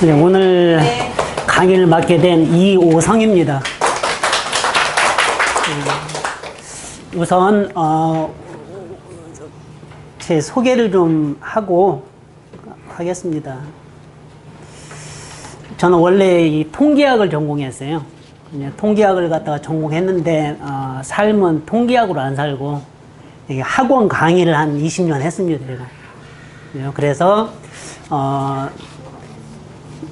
네, 오늘 강의를 맡게 된 이오성입니다. 우선 제 소개를 좀 하고 하겠습니다. 저는 원래 이 통계학을 전공했어요. 통계학을 갖다가 전공했는데 삶은 통계학으로 안 살고 학원 강의를 한 20년 했습니다. 제가. 그래서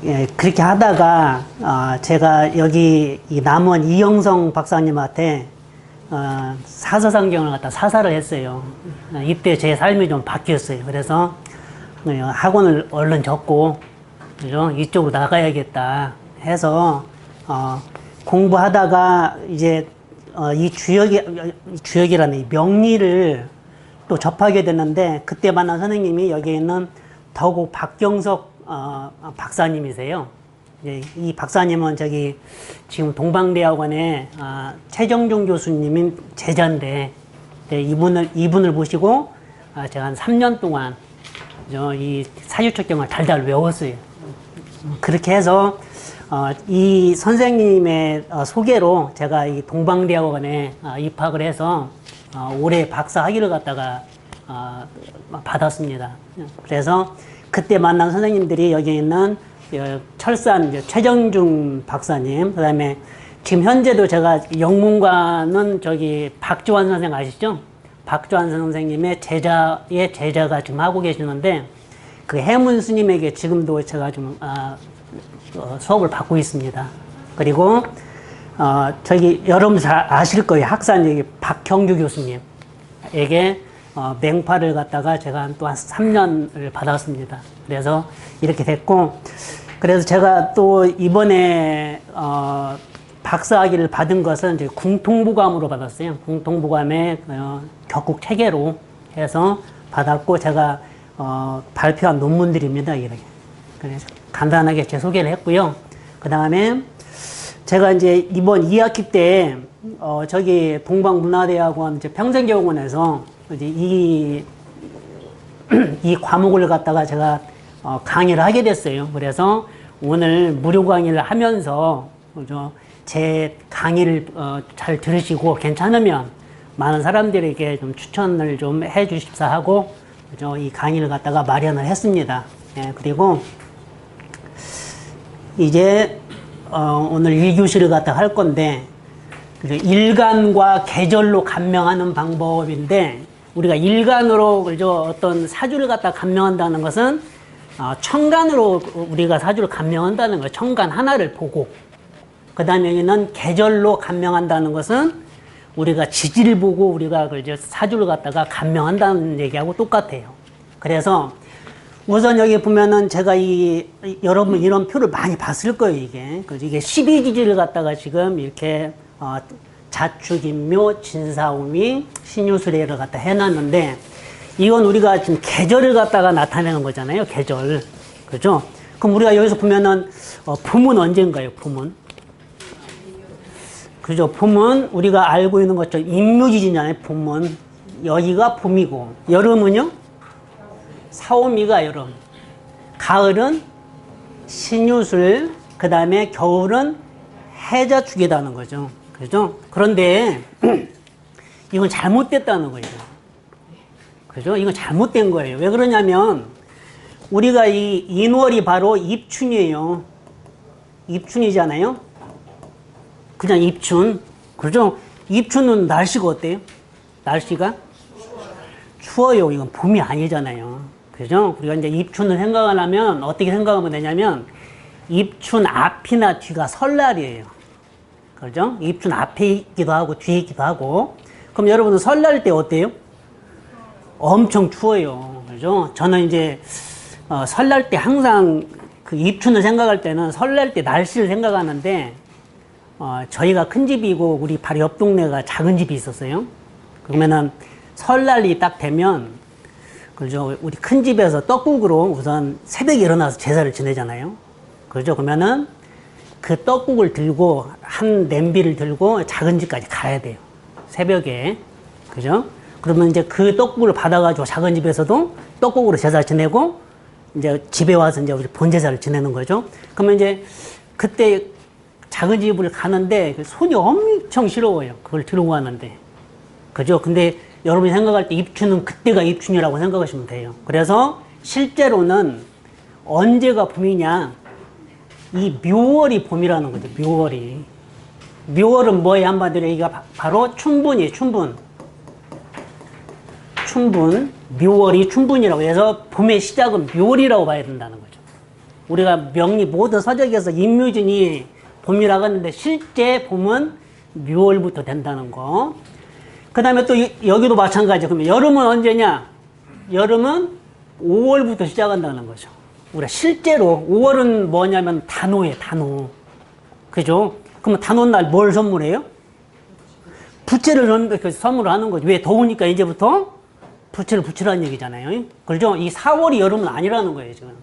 예, 그렇게 하다가 제가 여기 이 남원 이영성 박사님한테 사서상경을 갖다 사사를 했어요. 이때 제 삶이 좀 바뀌었어요. 그래서 학원을 얼른 접고 그죠? 이쪽으로 나가야겠다 해서 공부하다가 이제 이 주역이라는 이 명리를 또 접하게 됐는데, 그때 만난 선생님이 여기 있는 덕우 박경석 박사님이세요. 이 박사님은 저기 지금 동방대학원에 최정중 교수님인 제자인데, 이분을 모시고 제가 한 3년 동안 이 사유축경을 달달 외웠어요. 그렇게 해서 이 선생님의 소개로 제가 이 동방대학원에 입학을 해서 올해 박사 학위를 갖다가 받았습니다. 그래서 그때 만난 선생님들이 여기 있는 철산 최정중 박사님, 그 다음에 지금 현재도 제가 영문과는 저기 박주환 선생 아시죠? 박주환 선생님의 제자가 지금 하고 계시는데, 그 해문 스님에게 지금도 제가 좀 수업을 받고 있습니다. 그리고 저기 여러분 잘 아실 거예요. 학산 여기 박형규 교수님에게 맹파를 갖다가 제가 또 한 3년을 받았습니다. 그래서 이렇게 됐고, 그래서 제가 또 이번에 박사학위를 받은 것은 이제 궁통부감으로 받았어요. 궁통부감에 격국 체계로 해서 받았고, 제가 발표한 논문들입니다. 이렇게. 그래서 간단하게 제 소개를 했고요. 그 다음에 제가 이제 이번 2학기 때 저기 동방문화대학원 이제 평생교육원에서 이제 이 과목을 갖다가 제가 강의를 하게 됐어요. 그래서 오늘 무료 강의를 하면서 제 강의를 잘 들으시고 괜찮으면 많은 사람들에게 좀 추천을 좀 해 주십사 하고 이 강의를 갖다가 마련을 했습니다. 예, 그리고 이제 오늘 1교시를 갖다 할 건데, 일간과 계절로 감명하는 방법인데, 우리가 일간으로 어떤 사주를 갖다 감명한다는 것은 천간으로 우리가 사주를 감명한다는 거예요. 천간 하나를 보고. 그 다음에 여기는 계절로 감명한다는 것은 우리가 지지를 보고 우리가 사주를 갖다가 감명한다는 얘기하고 똑같아요. 그래서 우선 여기 보면은 제가 여러분 이런 표를 많이 봤을 거예요, 이게. 이게 12지지를 갖다가 지금 이렇게, 자축인묘, 진사오미, 신유술해를 갖다 해놨는데, 이건 우리가 지금 계절을 갖다가 나타내는 거잖아요, 계절. 그죠? 그럼 우리가 여기서 보면은, 봄은 언젠가요, 봄은? 그죠? 봄은 우리가 알고 있는 것처럼 인묘지지잖아요, 봄은. 여기가 봄이고, 여름은요? 사오미가 여름, 가을은 신유술, 그 다음에 겨울은 해자축이라는 거죠. 그죠? 그런데 이건 잘못됐다는 거예요. 그죠? 이건 잘못된 거예요. 왜 그러냐면 우리가 이 인월이 바로 입춘이에요. 입춘이잖아요. 그냥 입춘. 그죠? 입춘은 날씨가 어때요? 날씨가 추워요. 이건 봄이 아니잖아요. 그죠? 우리가 이제 입춘을 생각하려면 어떻게 생각하면 되냐면, 입춘 앞이나 뒤가 설날이에요. 그죠? 입춘 앞에 있기도 하고 뒤에 있기도 하고. 그럼 여러분은 설날 때 어때요? 엄청 추워요. 그죠? 저는 이제 설날 때 항상 그 입춘을 생각할 때는 설날 때 날씨를 생각하는데, 저희가 큰 집이고 우리 바로 옆 동네가 작은 집이 있었어요. 그러면은 설날이 딱 되면, 그죠? 우리 큰 집에서 떡국으로 우선 새벽에 일어나서 제사를 지내잖아요. 그죠? 그러면은 그 떡국을 들고, 한 냄비를 들고 작은 집까지 가야 돼요. 새벽에. 그죠? 그러면 이제 그 떡국을 받아가지고 작은 집에서도 떡국으로 제사 지내고, 이제 집에 와서 이제 우리 본제사를 지내는 거죠. 그러면 이제 그때 작은 집을 가는데 손이 엄청 시려워요. 그걸 들고 가는데. 그죠? 근데 여러분이 생각할 때 입춘은 그때가 입춘이라고 생각하시면 돼요. 그래서 실제로는 언제가 봄이냐? 이 묘월이 봄이라는 거죠. 묘월이. 묘월은 뭐예요? 한마디로 여기가 바로 춘분이에요. 춘분. 춘분. 묘월이 춘분이라고 해서 봄의 시작은 묘월이라고 봐야 된다는 거죠. 우리가 명리 모든 서적에서 임묘진이 봄이라고 하는데 실제 봄은 묘월부터 된다는 거. 그 다음에 또 여기도 마찬가지죠. 그러면 여름은 언제냐? 여름은 5월부터 시작한다는 거죠. 우리가 실제로 5월은 뭐냐면 단오예요. 단오. 그죠? 그러면 단오날 뭘 선물해요? 부채를 선물을 하는 거죠. 왜? 더우니까 이제부터 부채를 붙이라는 얘기잖아요. 그죠? 이 4월이 여름은 아니라는 거예요, 지금.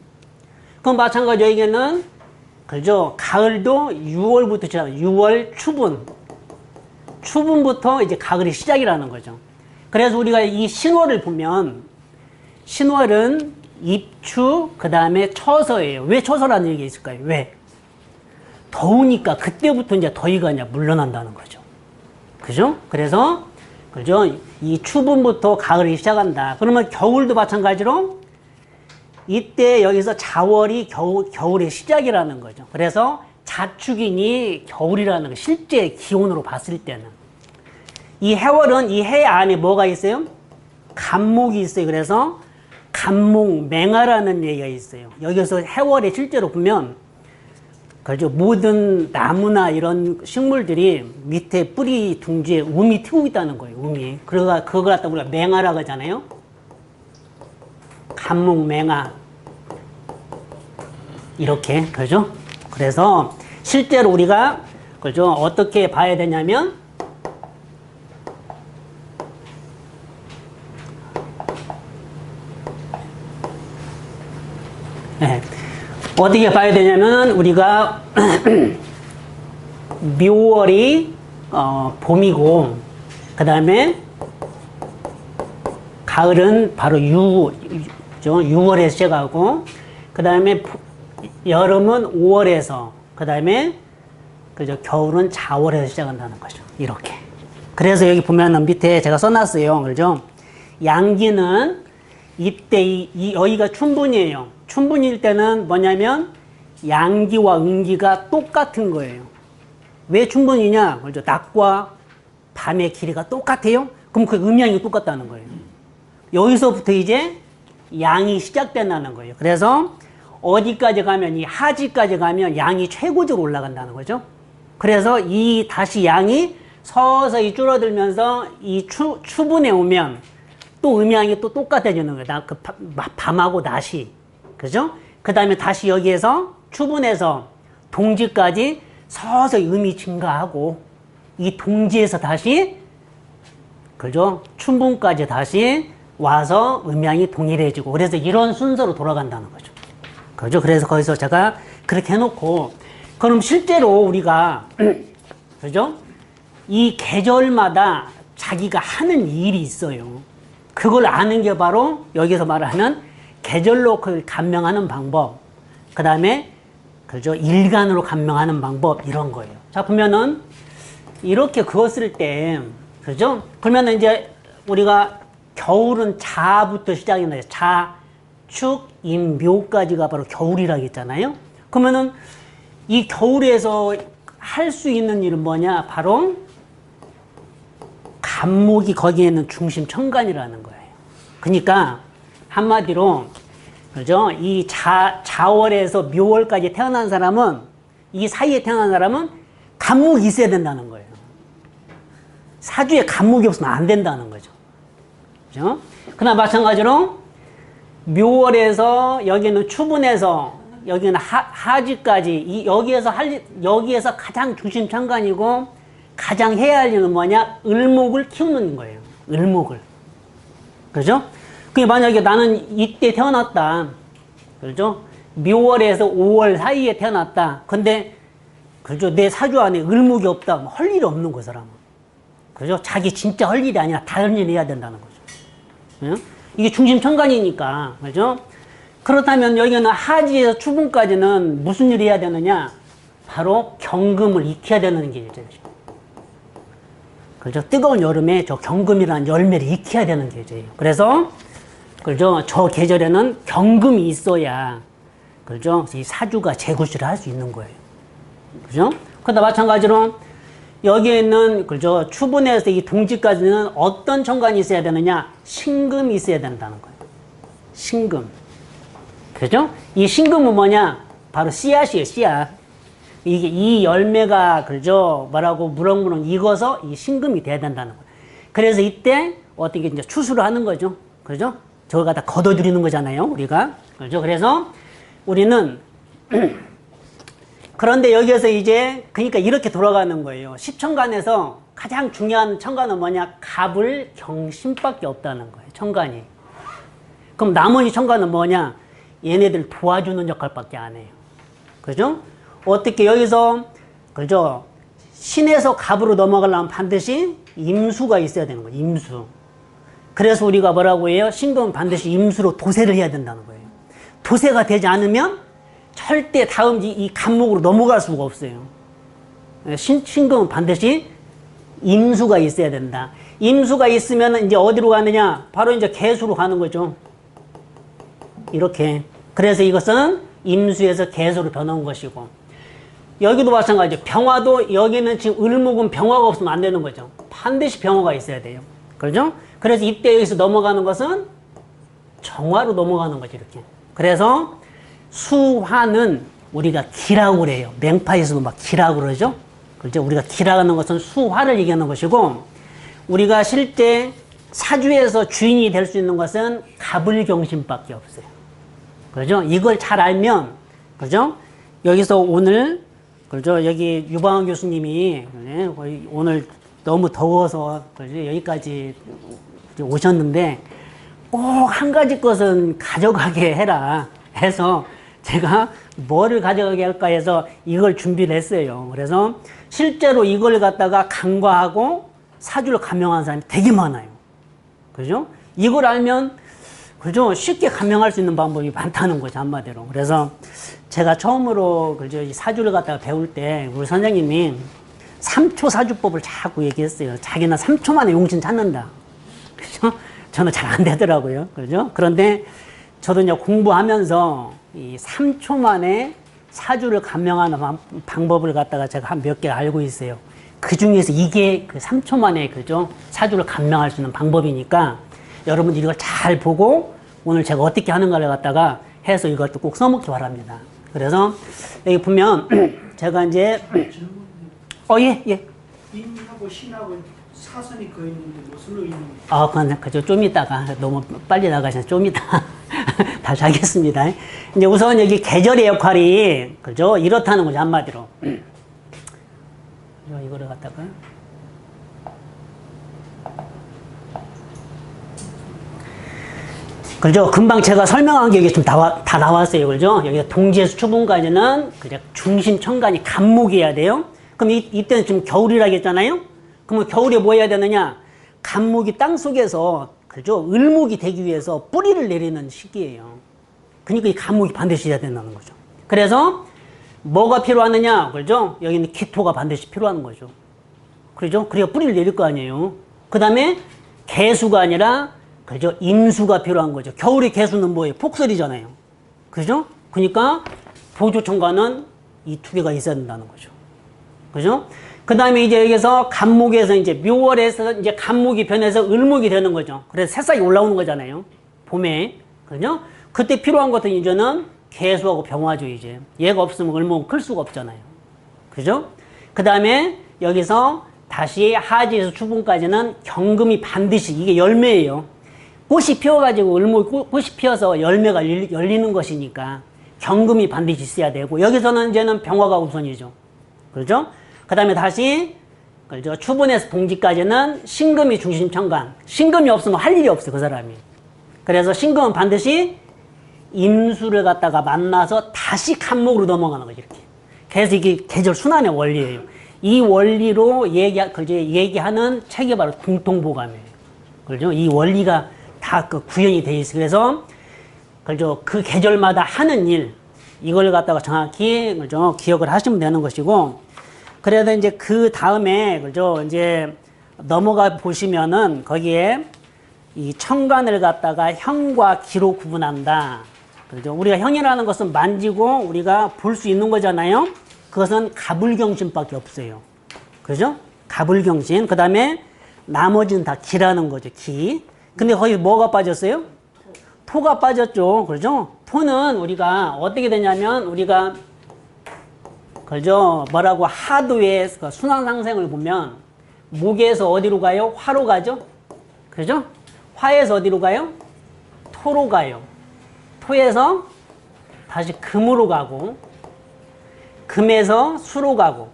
그럼 마찬가지 여기는, 그죠? 가을도 6월부터 시작, 6월 추분. 추분부터 이제 가을이 시작이라는 거죠. 그래서 우리가 이 신월을 보면, 신월은 입추, 그 다음에 처서예요. 왜 처서라는 얘기가 있을까요? 왜? 더우니까 그때부터 이제 더위가 이제 물러난다는 거죠. 그죠? 그래서, 그죠? 이 추분부터 가을이 시작한다. 그러면 겨울도 마찬가지로 이때 여기서 자월이 겨울의 시작이라는 거죠. 그래서 자축이니 겨울이라는 거, 실제 기온으로 봤을 때는. 이 해월은 이 해 안에 뭐가 있어요? 간목이 있어요. 그래서 간목 맹하라는 얘기가 있어요. 여기서 해월에 실제로 보면, 그죠? 모든 나무나 이런 식물들이 밑에 뿌리 둥지에 우미 트고 있다는 거예요. 우미. 그걸 갖다 우리가 맹하라고 하잖아요. 간목 맹하. 이렇게, 그죠? 그래서 실제로 우리가, 그죠? 어떻게 봐야 되냐면, 네. 어떻게 봐야 되냐면, 우리가 묘월이 봄이고, 그 다음에 가을은 바로 6월에 시작하고, 그 다음에 여름은 5월에서, 그 다음에 그죠? 겨울은 자월에서 시작한다는 거죠. 이렇게. 그래서 여기 보면은 밑에 제가 써놨어요. 그죠? 양기는 이때 여기가 춘분이에요. 춘분일 때는 뭐냐면 양기와 음기가 똑같은 거예요. 왜 춘분이냐? 그죠? 낮과 밤의 길이가 똑같아요? 그럼 그 음양이 똑같다는 거예요. 여기서부터 이제 양이 시작된다는 거예요. 그래서 어디까지 가면, 이 하지까지 가면 양이 최고적으로 올라간다는 거죠. 그래서 이 다시 양이 서서히 줄어들면서 이 추분에 오면 또 음양이 또 똑같아지는 거예요. 그 밤하고 낮이. 그죠? 그 다음에 다시 여기에서 추분에서 동지까지 서서히 음이 증가하고, 이 동지에서 다시, 그죠? 춘분까지 다시 와서 음양이 동일해지고, 그래서 이런 순서로 돌아간다는 거죠. 그죠? 그래서 거기서 제가 그렇게 해놓고, 그럼 실제로 우리가, 그죠? 이 계절마다 자기가 하는 일이 있어요. 그걸 아는 게 바로 여기서 말하는 계절로 그걸 감명하는 방법, 그 다음에, 그죠? 일간으로 감명하는 방법, 이런 거예요. 자, 보면은, 이렇게 그었을 때, 그죠? 그러면은 이제 우리가 겨울은 자부터 시작이 나요. 자, 축, 임, 묘까지가 바로 겨울이라고 했잖아요. 그러면은 이 겨울에서 할 수 있는 일은 뭐냐? 바로 간목이 거기에는 중심 천간이라는 거예요. 그러니까 한마디로, 그죠? 이 자월에서 묘월까지 태어난 사람은, 이 사이에 태어난 사람은 간목이 있어야 된다는 거예요. 사주에 간목이 없으면 안 된다는 거죠. 그죠? 그러나 마찬가지로 묘월에서 여기는 추분에서 여기는 하지까지, 여기에서 가장 중심 천간이고 가장 해야 할 일은 뭐냐? 을목을 키우는 거예요. 을목을. 그죠? 그게 만약에 나는 이때 태어났다. 그죠? 묘월에서 5월 사이에 태어났다. 근데, 그죠? 내 사주 안에 을목이 없다. 할 일이 없는 거, 사람은. 그죠? 자기 진짜 할 일이 아니라 다른 일 해야 된다는 거죠. 응? 이게 중심 천간이니까. 그죠? 그렇다면 여기는 하지에서 추분까지는 무슨 일을 해야 되느냐? 바로 경금을 익혀야 되는 게 이제. 그죠? 뜨거운 여름에 저 경금이라는 열매를 익혀야 되는 계절이에요. 그래서, 그죠? 저 계절에는 경금이 있어야, 그죠? 이 사주가 재구실을 할 수 있는 거예요. 그죠? 그러다 마찬가지로 여기에 있는, 그죠? 추분에서 이 동지까지는 어떤 천간이 있어야 되느냐? 신금이 있어야 된다는 거예요. 신금. 그죠? 이 신금은 뭐냐? 바로 씨앗이에요, 씨앗. 이게 이 열매가, 그죠? 뭐라고 무럭무럭 익어서 이 신금이 돼야 된다는 거예요. 그래서 이때 어떻게 이제 추수를 하는 거죠. 그죠? 저걸 갖다 걷어들이는 거잖아요, 우리가. 그죠? 그래서 우리는 그런데 여기에서 이제 그러니까 이렇게 돌아가는 거예요. 십천간에서 가장 중요한 천간은 뭐냐? 갑을 경신밖에 없다는 거예요, 천간이. 그럼 나머지 천간은 뭐냐? 얘네들 도와주는 역할밖에 안 해요. 그죠? 어떻게 여기서, 그죠? 신에서 갑으로 넘어가려면 반드시 임수가 있어야 되는 거예요, 임수. 그래서 우리가 뭐라고 해요? 신금은 반드시 임수로 도세를 해야 된다는 거예요. 도세가 되지 않으면 절대 다음 이 간목으로 넘어갈 수가 없어요. 신금은 반드시 임수가 있어야 된다. 임수가 있으면 이제 어디로 가느냐? 바로 이제 개수로 가는 거죠. 이렇게. 그래서 이것은 임수에서 개수로 변한 것이고, 여기도 마찬가지죠. 병화도 여기는 지금 을목은 병화가 없으면 안 되는 거죠. 반드시 병화가 있어야 돼요. 그렇죠? 그래서 이때 여기서 넘어가는 것은 정화로 넘어가는 거죠, 이렇게. 그래서 수화는 우리가 기라고 그래요. 맹파에서도 막 기라고 그러죠. 그렇죠? 우리가 기라는 것은 수화를 얘기하는 것이고, 우리가 실제 사주에서 주인이 될 수 있는 것은 갑을경신밖에 없어요. 그죠? 이걸 잘 알면, 그죠? 여기서 오늘, 그죠? 여기 유방원 교수님이 오늘 너무 더워서 여기까지 오셨는데 꼭 한 가지 것은 가져가게 해라 해서 제가 뭐를 가져가게 할까 해서 이걸 준비를 했어요. 그래서 실제로 이걸 갖다가 간과하고 사주를 감명하는 사람이 되게 많아요. 그죠? 이걸 알면, 그죠? 쉽게 감명할 수 있는 방법이 많다는 거죠, 한마디로. 그래서 제가 처음으로, 그죠? 이 사주를 갖다가 배울 때 우리 선생님이 3초 사주법을 자꾸 얘기했어요. 자기는 3초 만에 용신 찾는다. 그죠? 저는 잘 안 되더라고요. 그죠? 그런데 저도 이제 공부하면서 이 3초 만에 사주를 감명하는 방법을 갖다가 제가 한 몇 개 알고 있어요. 그 중에서 이게 그 3초 만에, 그죠? 사주를 감명할 수 있는 방법이니까 여러분들이 이걸 잘 보고 오늘 제가 어떻게 하는가를 갖다가 해서 이것도 꼭 써먹기 바랍니다. 그래서 여기 보면 제가 이제 예. 인하고 신하고 사선이 그 있는데 무슨 의미? 그죠. 좀 이따가 너무 빨리 나가셔서 좀 이따 다시 하겠습니다. 이제 우선 여기 계절의 역할이, 그죠? 이렇다는 거죠, 한마디로. 이거를 갖다가 그죠? 금방 제가 설명한 게 여기 좀 다 나왔어요. 그죠? 여기 동지에서 추분까지는 그냥 중심 천간이 간목이어야 돼요. 그럼 이때는 지금 겨울이라고 했잖아요? 그러면 겨울에 뭐 해야 되느냐? 간목이 땅 속에서, 그죠? 을목이 되기 위해서 뿌리를 내리는 시기예요. 그러니까 이 간목이 반드시 해야 된다는 거죠. 그래서 뭐가 필요하느냐? 그죠? 여기는 기토가 반드시 필요한 거죠. 그죠? 그래야 뿌리를 내릴 거 아니에요. 그 다음에 개수가 아니라, 그죠? 임수가 필요한 거죠. 겨울의 개수는 뭐예요? 폭설이잖아요. 그죠? 그러니까 보조천간은 이 두 개가 있어야 된다는 거죠. 그죠? 그 다음에 이제 여기서 간목에서 이제 묘월에서 이제 간목이 변해서 을목이 되는 거죠. 그래서 새싹이 올라오는 거잖아요. 봄에. 그죠? 그때 필요한 것은 이제는 개수하고 병화죠, 이제. 얘가 없으면 을목은 클 수가 없잖아요. 그죠? 그 다음에 여기서 다시 하지에서 추분까지는 경금이 반드시, 이게 열매예요. 꽃이 피어가지고 을목이 꽃이 피어서 열매가 열리는 것이니까 경금이 반드시 있어야 되고, 여기서는 이제는 병화가 우선이죠. 그렇죠? 그 다음에 다시, 그렇죠? 추분에서 동지까지는 신금이 중심 천간. 신금이 없으면 할 일이 없어요, 그 사람이. 그래서 신금은 반드시 임수를 갖다가 만나서 다시 간목으로 넘어가는 거죠, 이렇게. 그래서 이게 계절 순환의 원리예요. 이 원리로 얘기하는 책이 바로 공통보감이에요. 그렇죠? 이 원리가 다 그 구현이 돼 있어요. 그래서 그죠? 그 계절마다 하는 일, 이걸 갖다가 정확히, 그죠? 기억을 하시면 되는 것이고, 그래도 이제 그 다음에, 그죠? 이제 넘어가 보시면은 거기에 이 천간을 갖다가 형과 기로 구분한다. 그죠? 우리가 형이라는 것은 만지고 우리가 볼 수 있는 거잖아요. 그것은 가불경신밖에 없어요. 그죠? 가불경신. 그 다음에 나머지는 다 기라는 거죠. 기. 근데 거기 뭐가 빠졌어요? 토가 빠졌죠. 그죠? 토는 우리가 어떻게 되냐면 우리가 그죠? 뭐라고 하도의 순환상생을 보면 목에서 어디로 가요? 화로 가죠? 그죠? 화에서 어디로 가요? 토로 가요. 토에서 다시 금으로 가고, 금에서 수로 가고,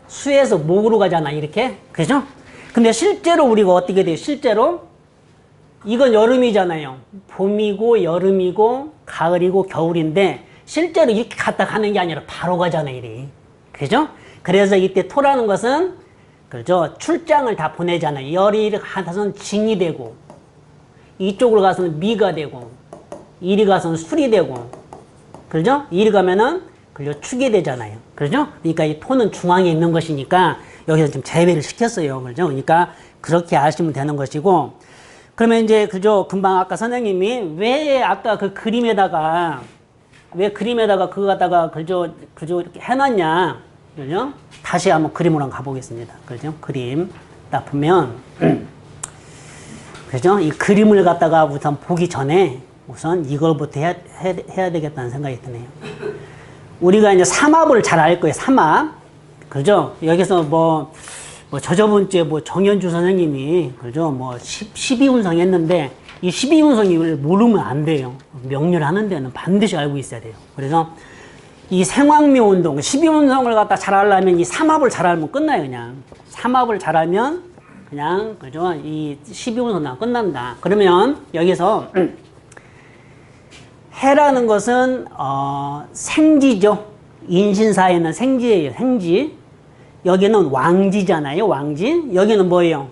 수에서 목으로 가잖아, 이렇게. 그죠? 근데 실제로 우리가 어떻게 돼요? 실제로 이건 여름이잖아요. 봄이고, 여름이고, 가을이고, 겨울인데, 실제로 이렇게 갔다 가는 게 아니라 바로 가잖아요, 이래. 그죠? 그래서 이때 토라는 것은, 그죠? 출장을 다 보내잖아요. 열이 가서는 진이 되고, 이쪽으로 가서는 미가 되고, 이리 가서는 술이 되고, 그죠? 이리 가면은, 그죠? 축이 되잖아요. 그죠? 그러니까 이 토는 중앙에 있는 것이니까, 여기서 좀 제외를 시켰어요. 그죠? 그러니까, 그렇게 아시면 되는 것이고, 그러면 이제, 그죠? 금방 아까 선생님이 왜 아까 그 그림에다가, 왜 그림에다가 그거 갖다가, 그죠? 이렇게 해놨냐. 그죠? 다시 한번 그림으로 한번 가보겠습니다. 그죠? 그림. 딱 보면, 그죠? 이 그림을 갖다가 우선 보기 전에 우선 이걸부터 해야 되겠다는 생각이 드네요. 우리가 이제 삼합을 잘 알 거예요. 삼합. 그죠? 여기서 저저번 주에 정현주 선생님이, 그죠? 12운성 했는데, 이 12운성을 모르면 안 돼요. 명렬하는 데는 반드시 알고 있어야 돼요. 그래서 이 생황묘 운동, 12운성을 갖다 잘 알려면 이 삼합을 잘 알면 끝나요, 그냥. 삼합을 잘 알면 그냥, 그죠? 이 12운성 끝난다. 그러면 여기서 해라는 것은, 생지죠. 인신사에는 생지예요, 생지. 여기는 왕지잖아요, 왕지. 여기는 뭐예요?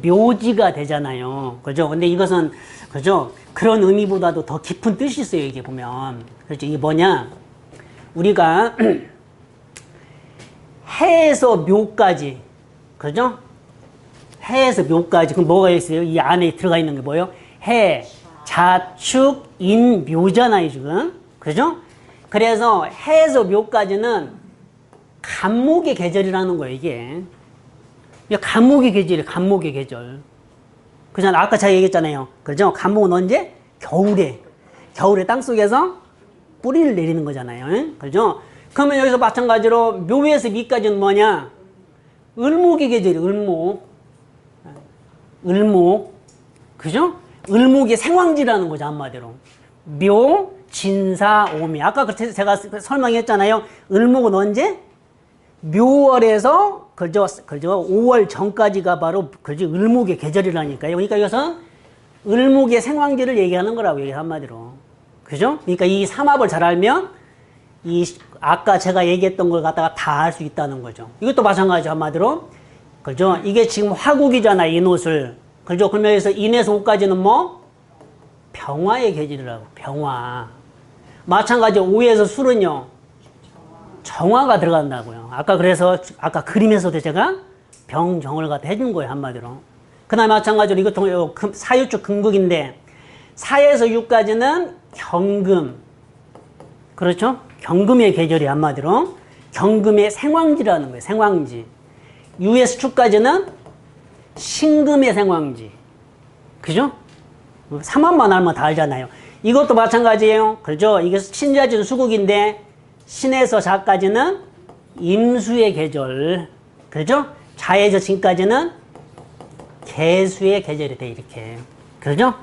묘지가 되잖아요. 그죠? 근데 이것은, 그죠? 그런 의미보다도 더 깊은 뜻이 있어요, 이게 보면. 그렇죠? 이게 뭐냐? 우리가 해에서 묘까지, 그죠? 해에서 묘까지. 그럼 뭐가 있어요? 이 안에 들어가 있는 게 뭐예요? 해, 자축, 인, 묘잖아요, 지금. 그죠? 그래서 해에서 묘까지는 간목의 계절이라는 거예요, 이게. 간목의 계절이에요, 간목의 계절. 그잖아, 아까 제가 얘기했잖아요. 그죠? 간목은 언제? 겨울에. 겨울에 땅 속에서 뿌리를 내리는 거잖아요. 그죠? 그러면 여기서 마찬가지로 묘에서 미까지는 뭐냐? 을목의 계절이 을목. 을목. 그죠? 을목이 생황지라는 거죠, 한마디로. 묘, 진사, 오미. 아까 제가 설명했잖아요. 을목은 언제? 묘월에서 그죠 5월 전까지가 바로 그죠 을목의 계절이라니까요. 그러니까 이것은 을목의 생황지를 얘기하는 거라고 얘기 한마디로. 그죠? 그러니까 이 삼합을 잘 알면 이 아까 제가 얘기했던 걸 갖다가 다 알 수 있다는 거죠. 이것도 마찬가지죠, 한마디로. 그죠? 이게 지금 화국이잖아, 인옷을. 그죠? 그러면 여기서 인에서 옷까지는 뭐? 병화의 계절이라고. 병화. 마찬가지로 오에서 술은요. 정화가 들어간다고요. 아까 그래서 아까 그림에서도 제가 병정을 갖다 해준 거예요, 한마디로. 그다음에 마찬가지로 이것도 사유축 금극인데 4에서 6까지는 경금. 그렇죠? 경금의 계절이 한마디로 경금의 생황지라는 거예요. 생황지. 6에서 축까지는 신금의 생황지. 그죠? 삼합만 알면 다 알잖아요. 이것도 마찬가지예요. 그렇죠? 이게 신자진 수국인데 신에서 자까지는 임수의 계절. 그렇죠? 자에서 진까지는 개수의 계절이 돼, 이렇게. 그렇죠?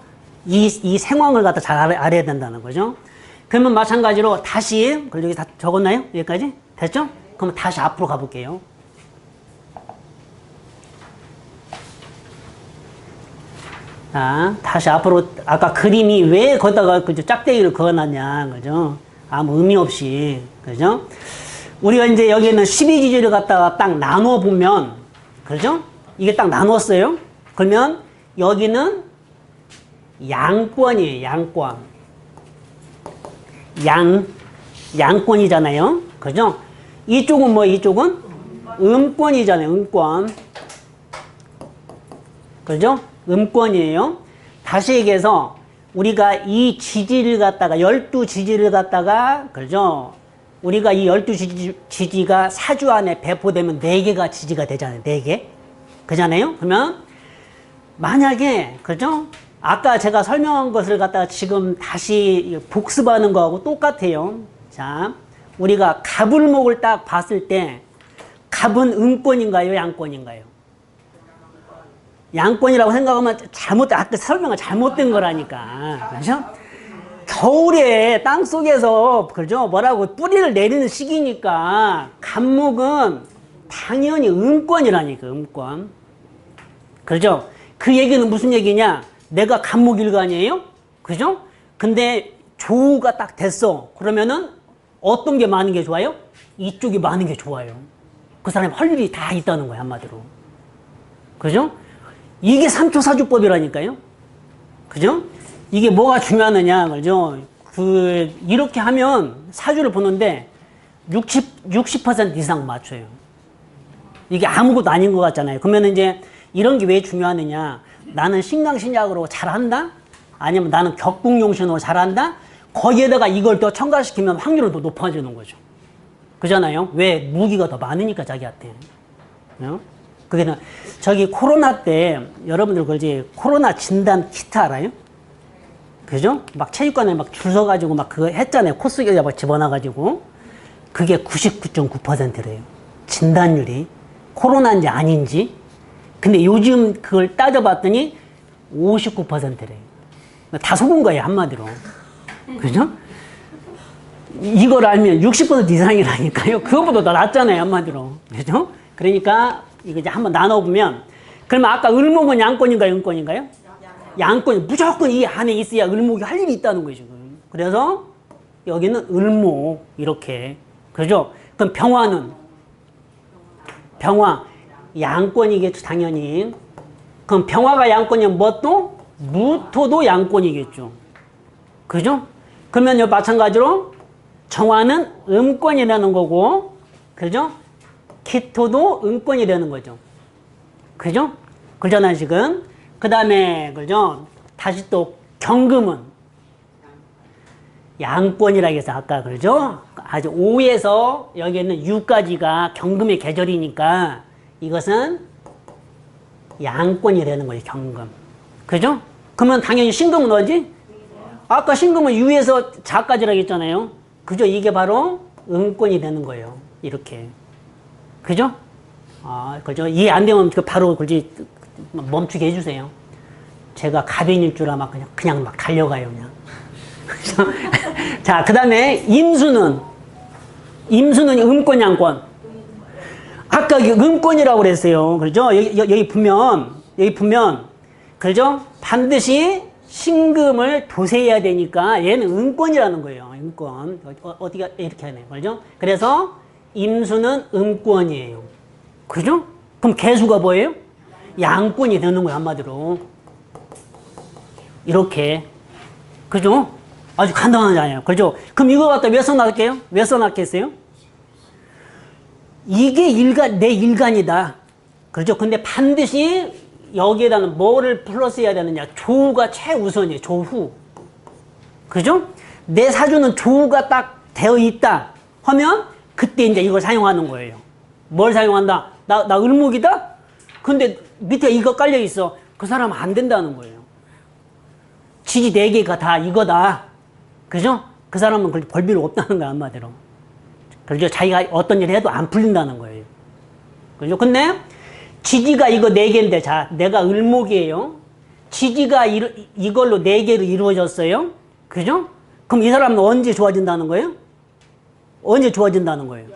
이 생황을 갖다 잘 알아야 된다는 거죠. 그러면 마찬가지로 다시, 그리고 여기 다 적었나요? 여기까지? 됐죠? 그러면 다시 앞으로 가볼게요. 자, 다시 앞으로, 아까 그림이 왜 거기다가 그죠? 짝대기를 그어놨냐, 그죠? 아무 의미 없이, 그죠? 우리가 이제 여기는 12지절을 갖다가 딱 나눠보면, 그죠? 이게 딱 나눴어요. 그러면 여기는 양권이에요, 양권. 양권이잖아요. 그죠? 이쪽은 뭐, 이쪽은 음권이잖아요. 음권. 그죠? 음권이에요. 다시 얘기해서 우리가 이 지지를 갖다가 12지지를 갖다가 그죠? 우리가 이 12지지가 사주 안에 배포되면 4개가 지지가 되잖아요. 4개. 그잖아요. 그러면 만약에 그죠? 아까 제가 설명한 것을 갖다가 지금 다시 복습하는 거하고 똑같아요. 자, 우리가 갑을목을 딱 봤을 때 갑은 음권인가요? 양권인가요? 양권이라고 생각하면 아까 설명이 잘못된 거라니까. 그죠? 겨울에 땅 속에서, 그죠? 뭐라고 뿌리를 내리는 시기니까 갑목은 당연히 음권이라니까, 음권. 그죠? 그 얘기는 무슨 얘기냐? 내가 갑목일간이에요? 그죠? 근데 조우가 딱 됐어. 그러면은 어떤 게 많은 게 좋아요? 이쪽이 많은 게 좋아요. 그 사람이 할 일이 다 있다는 거야, 한마디로. 그죠? 이게 삼초사주법이라니까요. 그죠? 이게 뭐가 중요하느냐, 그죠? 이렇게 하면 사주를 보는데 60% 이상 맞춰요. 이게 아무것도 아닌 것 같잖아요. 그러면 이제 이런 게 왜 중요하느냐? 나는 신강신약으로 잘한다? 아니면 나는 격국용신으로 잘한다? 거기에다가 이걸 더 첨가시키면 확률은 더 높아지는 거죠. 그잖아요? 왜? 무기가 더 많으니까 자기한테. 그게 저기 코로나 때 여러분들 그지 코로나 진단 키트 알아요? 그죠? 막 체육관에 막 줄 서가지고 막 그거 했잖아요. 코 속에 막 집어넣어가지고. 그게 99.9%래요. 진단율이. 코로나인지 아닌지. 근데 요즘 그걸 따져봤더니 59%래요. 다 속은 거예요, 한마디로. 그죠? 이걸 알면 60% 이상이라니까요. 그거보다 더 낫잖아요, 한마디로. 그죠? 그러니까 이거 이제 한번 나눠보면, 그러면 아까 을목은 양권인가요, 음권인가요? 양권. 무조건 이 안에 있어야 을목이 할 일이 있다는 거예요, 지금. 그래서 여기는 을목, 이렇게. 그죠? 그럼 병화는? 병화. 양권이겠죠, 당연히. 그럼 병화가 양권이면 뭣도? 무토도 양권이겠죠. 그죠? 그러면 마찬가지로 정화는 음권이라는 거고, 그죠? 기토도 음권이 되는 거죠. 그죠? 그러잖아요, 지금. 그 다음에, 그죠? 다시 또 경금은 양권이라고 해서 아까, 그죠? 아주 5에서 여기에는 6까지가 경금의 계절이니까 이것은 양권이 되는 거예요, 경금. 그죠? 그러면 당연히 신금은 어디? 아까 신금은 유에서 자까지라고 했잖아요. 그죠? 이게 바로 음권이 되는 거예요. 이렇게. 그죠? 그죠? 이해 안 되면 바로 그지 멈추게 해주세요. 제가 갑인일 줄 아마 그냥 막 달려가요, 그냥. 그죠? 자, 그 다음에 임수는 음권, 양권. 아까 음권이라고 그랬어요. 그죠? 여기 보면, 그죠? 반드시 신금을 도세해야 되니까 얘는 음권이라는 거예요. 음권. 어디가 이렇게 하네. 그죠? 그래서 임수는 음권이에요. 그죠? 그럼 개수가 뭐예요? 양권이 되는 거예요, 한마디로. 이렇게. 그죠? 아주 간단하잖아요. 그죠? 그럼 이거 갖다 왜 써놨게요? 왜 써놨겠어요? 이게 내 일간이다. 그죠? 근데 반드시 여기에다는 뭐를 플러스해야 되느냐? 조우가 최우선이에요. 조후. 그죠? 내 사주는 조우가 딱 되어 있다 하면 그때 이제 이걸 사용하는 거예요. 뭘 사용한다? 나 을목이다? 근데 밑에 이거 깔려 있어. 그 사람은 안 된다는 거예요. 지지 4개가 다 이거다. 그죠? 그 사람은 볼 필요 없다는 거야, 한마디로. 그죠? 자기가 어떤 일을 해도 안 풀린다는 거예요. 그죠? 근데 지지가 이거 4개인데, 자, 내가 을목이에요. 지지가 이걸로 4개로 이루어졌어요. 그죠? 그럼 이 사람은 언제 좋아진다는 거예요? 언제 좋아진다는 거예요?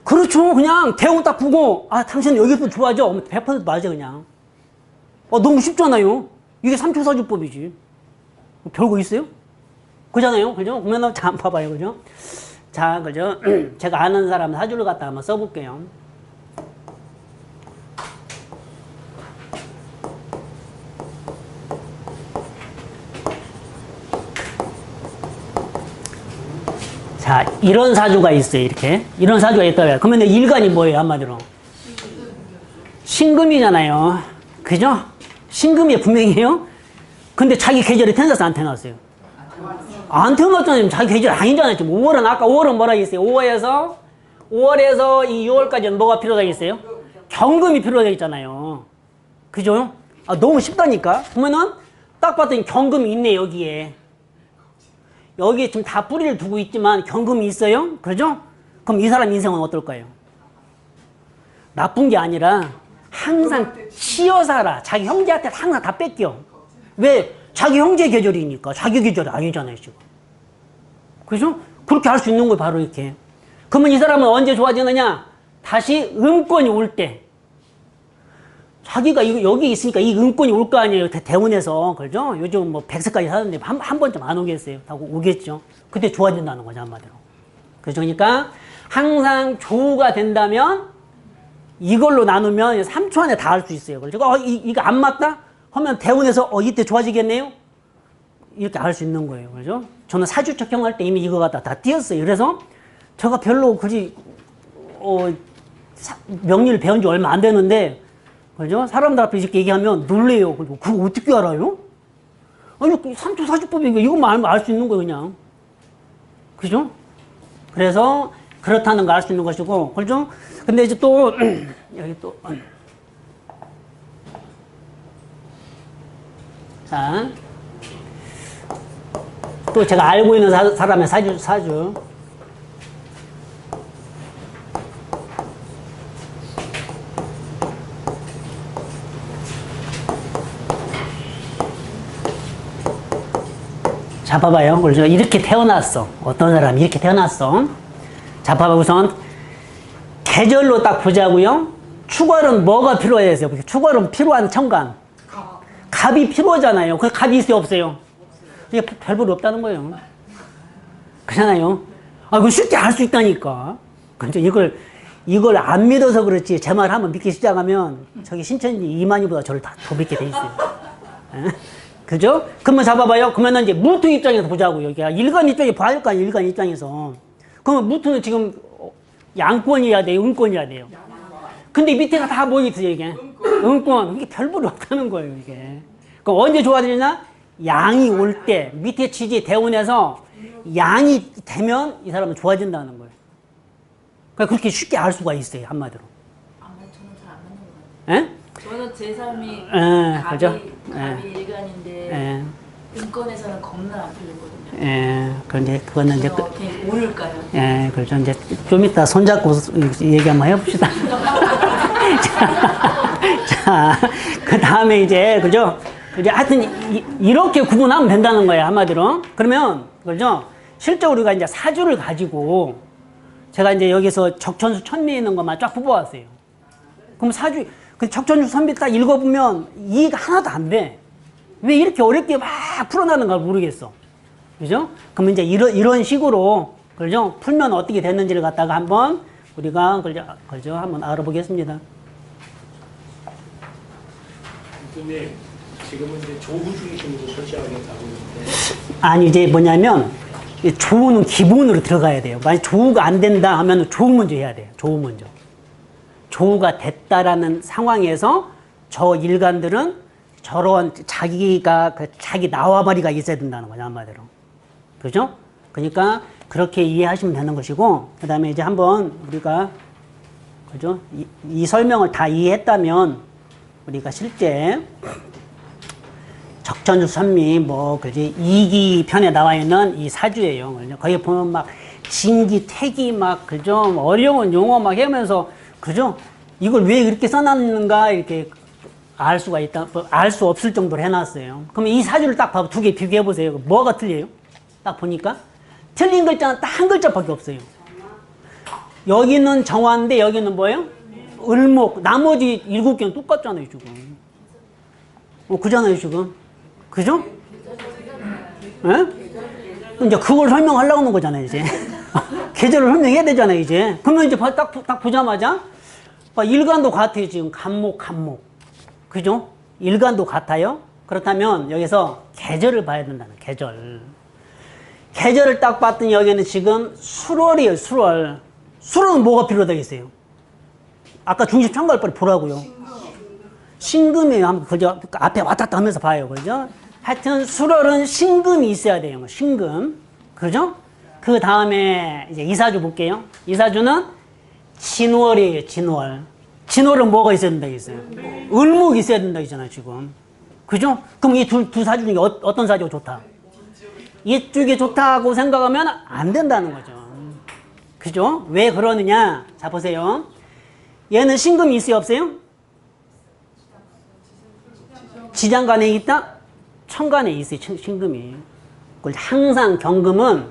그렇죠. 그냥 대웅 딱 보고, 당신은 여기서 좋아져. 100% 맞아, 그냥. 너무 쉽잖아요. 이게 삼초사주법이지. 별거 있어요? 그잖아요. 그죠? 그러면 자, 봐봐요. 그죠? 자, 그죠? 제가 아는 사람 사주를 갖다 한번 써볼게요. 자, 이런 사주가 있어요, 이렇게. 이런 사주가 있다고요. 그러면 일간이 뭐예요, 한마디로? 신금이잖아요. 그죠? 신금이 분명히요. 근데 자기 계절이 태어났어, 안 태어났어요? 안 태어났잖아요. 자기 계절 아니잖아요. 지금 5월은, 아까 5월은 뭐라 했어요? 5월에서 이 6월까지는 뭐가 필요가 있어요? 경금이 필요가 있잖아요. 그죠? 아, 너무 쉽다니까? 보면은, 딱 봤더니 경금이 있네, 여기에. 여기에 지금 다 뿌리를 두고 있지만 경금이 있어요? 그죠? 그럼 이 사람 인생은 어떨까요? 나쁜 게 아니라 항상 치여 살아. 자기 형제한테 항상 다 뺏겨. 왜? 자기 형제 계절이니까. 자기 계절이 아니잖아요, 지금. 그죠? 그렇게 할 수 있는 거예요, 바로 이렇게. 그러면 이 사람은 언제 좋아지느냐? 다시 음권이 올 때. 자기가 여기 있으니까 이 음권이 올 거 아니에요. 대운에서. 그죠? 요즘 뭐 100세까지 사는데 한 번쯤 안 오겠어요. 다 오겠죠. 그때 좋아진다는 거죠, 한마디로. 그죠? 그러니까 항상 조우가 된다면 이걸로 나누면 3초 안에 다 할 수 있어요. 그죠? 이거 안 맞다? 하면 대운에서 이때 좋아지겠네요? 이렇게 알 수 있는 거예요. 그죠? 저는 사주 적용할 때 이미 이거 갖다 다 띄었어요. 그래서 제가 별로 명리를 배운 지 얼마 안 되는데 그죠? 사람들 앞에 이렇게 얘기하면 놀래요. 그리고 그거 어떻게 알아요? 아니, 3초 40법이니까 이것만 알면 알 수 있는 거예요, 그냥. 그죠? 그래서 그렇다는 거 알 수 있는 것이고, 그죠? 근데 이제 또, 여기 또, 자, 또 제가 알고 있는 사람의 사주. 자, 봐봐요. 그래서 이렇게 태어났어. 어떤 사람이 이렇게 태어났어. 자, 봐봐. 우선, 계절로 딱 보자고요. 축월은 뭐가 필요해야 돼요? 축월은 필요한 천간. 갑이 필요하잖아요. 그 갑이 있어요, 없어요? 이게 별볼 없다는 거예요. 그렇잖아요. 그거 쉽게 알 수 있다니까. 근데 이걸 안 믿어서 그렇지. 제 말 한번 믿기 시작하면, 저기 신천지 이만희보다 저를 더 믿게 돼 있어요. 그죠? 그러면 잡아봐요. 그러면 이제 무토 입장에서 보자고요. 여기가 일간 입장에 봐야 거 아니에요, 일간 입장에서. 그러면 무토는 지금 양권이어야 돼요, 음권이어야 돼요. 근데 밑에가 다 뭐 있어요, 이게? 음권. 이게 별볼 없다는 거예요, 이게. 그럼 언제 좋아지느냐? 양이 올 때, 밑에 지지 대운에서 양이 되면 이 사람은 좋아진다는 거예요. 그러니까 그렇게 쉽게 알 수가 있어요, 한마디로. 저는 잘 안 맞는 것 같아요. 예? 저는 제 삶이 그죠? 갑이 일간인데 인권에서는 겁나 안 풀리거든요. 그런데 그거는 이제 어떻게 모를까요? 그렇죠. 이제 좀 이따 손잡고 얘기 한번 해봅시다. 자, 그 다음에 이제, 그죠? 이제 하여튼, 이렇게 구분하면 된다는 거예요, 한마디로. 그러면, 그죠? 실제로 우리가 이제 사주를 가지고, 제가 이제 여기서 적천수 천미에 있는 것만 쫙 뽑아왔어요. 그럼 사주, 그 적천수 선비 딱 읽어보면 이해가 하나도 안 돼. 왜 이렇게 어렵게 막 풀어나는가 모르겠어. 그죠? 그럼 이제 이런 식으로, 그죠? 풀면 어떻게 됐는지를 갖다가 한번 우리가, 그죠? 한번 알아보겠습니다. 선생님, 지금은 이제 조후 중심으로 설치하게 가고 있는데. 아니, 이제 뭐냐면, 조우는 기본으로 들어가야 돼요. 만약 조우가 안 된다 하면 조우 먼저 해야 돼요. 조우 먼저. 조우가 됐다라는 상황에서 저 일간들은 저런 자기가, 자기 나와바리가 있어야 된다는 거죠, 한마디로. 그죠? 그러니까 그렇게 이해하시면 되는 것이고, 그 다음에 이제 한번 우리가, 그죠? 이 설명을 다 이해했다면, 우리가 실제 적천수 선미, 그지? 2기 편에 나와 있는 이 사주예요. 거기 보면 막 진기, 태기 막, 그죠? 어려운 용어 막 하면서, 그죠? 이걸 왜 이렇게 써놨는가, 이렇게 알 수가 있다, 알 수 없을 정도로 해놨어요. 그러면 이 사주를 딱 봐봐. 두 개 비교해보세요. 뭐가 틀려요? 딱 보니까. 틀린 글자는 딱 한 글자밖에 없어요. 여기는 정화인데, 여기는 뭐예요? 을목. 나머지 7개는 똑같잖아요, 지금. 그잖아요, 지금. 그죠? 예? 이제 그걸 설명하려고 하는 거잖아요, 이제. 계절을 설명해야 되잖아요, 이제. 그러면 이제 딱 보자마자, 일간도 같아요, 지금. 간목. 그죠? 일간도 같아요? 그렇다면 여기서 계절을 봐야 된다는, 계절. 계절을 딱 봤더니 여기는 지금 술월이에요, 술월. 술월은 뭐가 필요하다겠어요? 아까 중심 청갈벌 보라고요. 신금이에요. 한번 그죠? 앞에 왔다 갔다 하면서 봐요. 그죠? 하여튼 술월은 신금이 있어야 돼요. 신금. 그죠? 그 다음에 이제 이사주 볼게요. 이사주는 진월이에요. 진월. 진월은 뭐가 있어야 된다 했어요? 을목이 있어야 된다 했잖아요, 지금. 그죠? 그럼 이 두 사주 중에 어떤 사주가 좋다? 이쪽이 좋다고 생각하면 안 된다는 거죠. 그죠? 왜 그러느냐? 자, 보세요. 얘는 신금이 있어요, 없어요? 지장간에 있다? 천간에 있어요, 신금이. 항상 경금은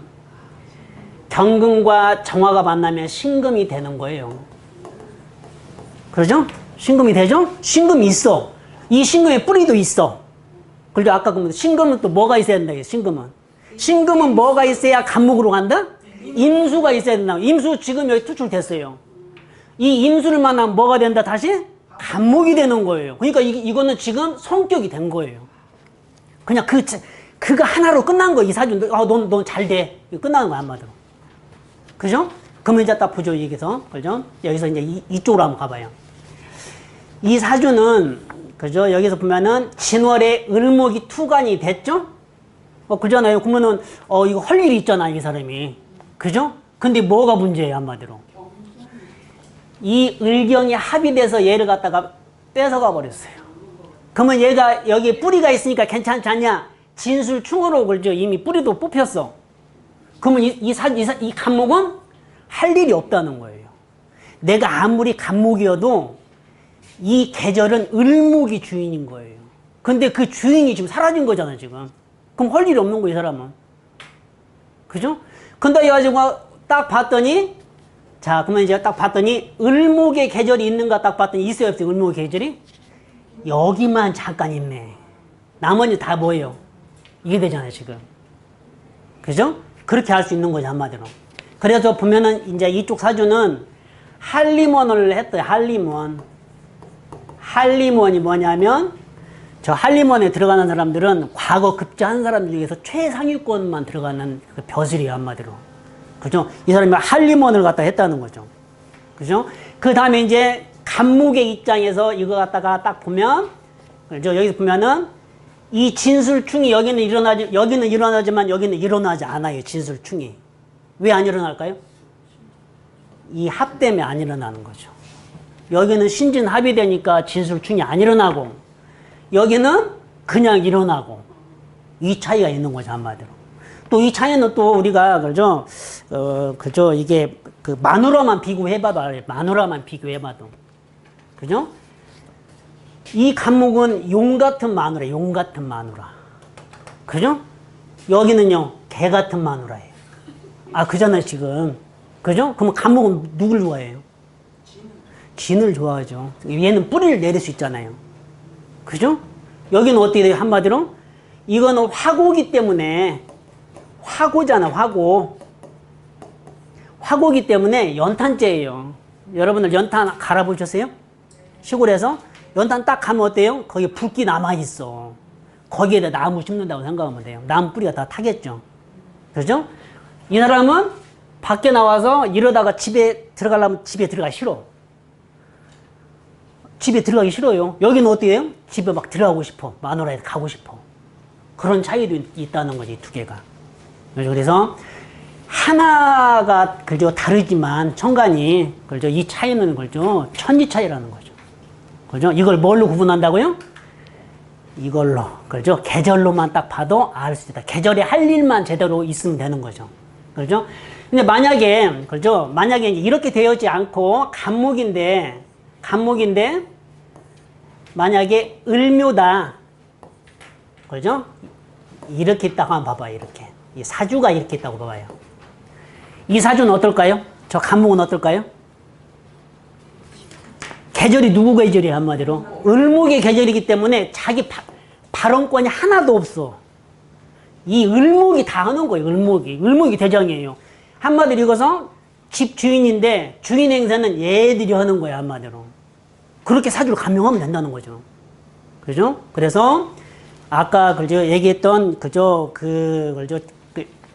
경금과 정화가 만나면 신금이 되는 거예요. 그러죠? 신금이 되죠? 신금이 있어. 이 신금의 뿌리도 있어. 그리고 아까 그러면 신금은 또 뭐가 있어야 된다, 신금은. 신금은 뭐가 있어야 간목으로 간다? 임수가 있어야 된다. 임수 지금 여기 투출됐어요. 이 임수를 만나면 뭐가 된다, 다시? 간목이 되는 거예요. 그러니까 이거는 지금 성격이 된 거예요. 그냥 그거 하나로 끝난 거, 이 사주. 넌 잘 돼. 이거 끝나는 거야, 한마디로. 그죠? 그러면 이제 딱 보죠, 여기서. 그죠? 여기서 이제 이쪽으로 한번 가봐요. 이 사주는, 그죠? 여기서 보면은, 진월에 을목이 투간이 됐죠? 그잖아요. 그러면은, 이거 할 일이 있잖아, 이 사람이. 그죠? 근데 뭐가 문제예요, 한마디로? 이 을경이 합의돼서 얘를 갖다가 뺏어가 버렸어요. 그러면 얘가 여기 뿌리가 있으니까 괜찮지 않냐? 진술충으로 그러죠. 이미 뿌리도 뽑혔어. 그러면 이 간목은 할 일이 없다는 거예요. 내가 아무리 간목이어도 이 계절은 을목이 주인인 거예요. 근데 그 주인이 지금 사라진 거잖아, 지금. 그럼 할 일이 없는 거예요, 이 사람은. 그죠? 근데 해가지고 딱 봤더니, 자, 그러면 이제 딱 봤더니, 을목의 계절이 있는가 딱 봤더니, 있어요, 없어요? 을목의 계절이? 여기만 잠깐 있네. 나머지 다 뭐예요? 이게 되잖아요, 지금. 그죠? 그렇게 할 수 있는 거죠, 한마디로. 그래서 보면은, 이제 이쪽 사주는 할리몬을 했어요, 할리몬. 할리몬이 뭐냐면, 저 할리몬에 들어가는 사람들은 과거 급제한 사람들 중에서 최상위권만 들어가는 그 벼슬이에요, 한마디로. 그죠? 이 사람이 할리몬을 갖다 했다는 거죠. 그죠? 그 다음에 이제 간목의 입장에서 이거 갖다가 딱 보면, 그죠? 여기서 보면은 이 진술충이 여기는 일어나지만 여기는 일어나지 않아요, 진술충이. 왜 안 일어날까요? 이 합 때문에 안 일어나는 거죠. 여기는 신진 합이 되니까 진술충이 안 일어나고, 여기는 그냥 일어나고, 이 차이가 있는 거죠, 한마디로. 또 이 차이는 또 우리가, 그죠, 이게, 마누라만 비교해봐도 알아요. 마누라만 비교해봐도. 그죠? 이 간목은 용 같은 마누라, 용 같은 마누라. 그죠? 여기는요, 개 같은 마누라예요. 그잖아요, 지금. 그죠? 그러면 간목은 누굴 좋아해요? 진을 좋아하죠. 얘는 뿌리를 내릴 수 있잖아요. 그죠? 여기는 어떻게 돼요? 한마디로? 이거는 화고기 때문에, 화고잖아, 화고. 화고기 때문에 연탄재예요. 여러분들 연탄 갈아보셨어요? 시골에서? 연탄 딱 가면 어때요? 거기에 붉기 남아있어. 거기에다 나무 심는다고 생각하면 돼요. 나무 뿌리가 다 타겠죠. 그죠? 이 사람은 밖에 나와서 이러다가 집에 들어가려면 집에 들어가기 싫어. 집에 들어가기 싫어요. 여기는 어때요? 집에 막 들어가고 싶어. 마누라에 가고 싶어. 그런 차이도 있다는 거지, 두 개가. 그래서 하나가 그죠 다르지만 천간이 그죠 이 차이는 그죠 천지 차이라는 거죠. 그죠? 이걸 뭘로 구분한다고요? 이걸로 그죠 계절로만 딱 봐도 알 수 있다. 계절에 할 일만 제대로 있으면 되는 거죠. 그죠? 근데 만약에 그죠 만약에 이렇게 되어지 않고 간목인데 만약에 을묘다. 그죠? 이렇게 있다고 한번 봐봐요. 이렇게 이 사주가 이렇게 있다고 봐봐요. 이 사주는 어떨까요? 저 간목은 어떨까요? 계절이 누구 계절이에요, 한마디로? 을목의 계절이기 때문에 자기 발언권이 하나도 없어. 이 을목이 다 하는 거예요, 을목이 대장이에요. 한마디로 이거서 집 주인인데 주인 행세는 얘들이 하는 거예요, 한마디로. 그렇게 사주를 감명하면 된다는 거죠. 그죠? 그래서 아까 그저 얘기했던 그저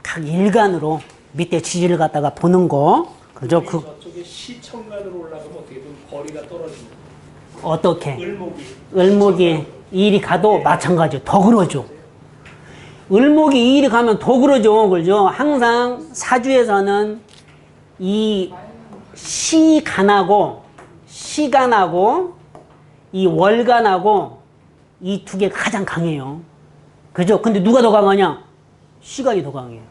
각 일간으로 밑에 지지를 갖다가 보는 거. 그죠? 저쪽에 시청간으로 올라가면 어떻게 좀 거리가 떨어지는 어떻게? 을목이 일이 가도 마찬가지요. 더 그러죠. 을목이 일이 가면 더 그러죠. 그죠? 항상 사주에서는 이 시간하고 이 월간하고 이 두 개가 가장 강해요. 그죠? 근데 누가 더 강하냐? 시간이 더 강해요.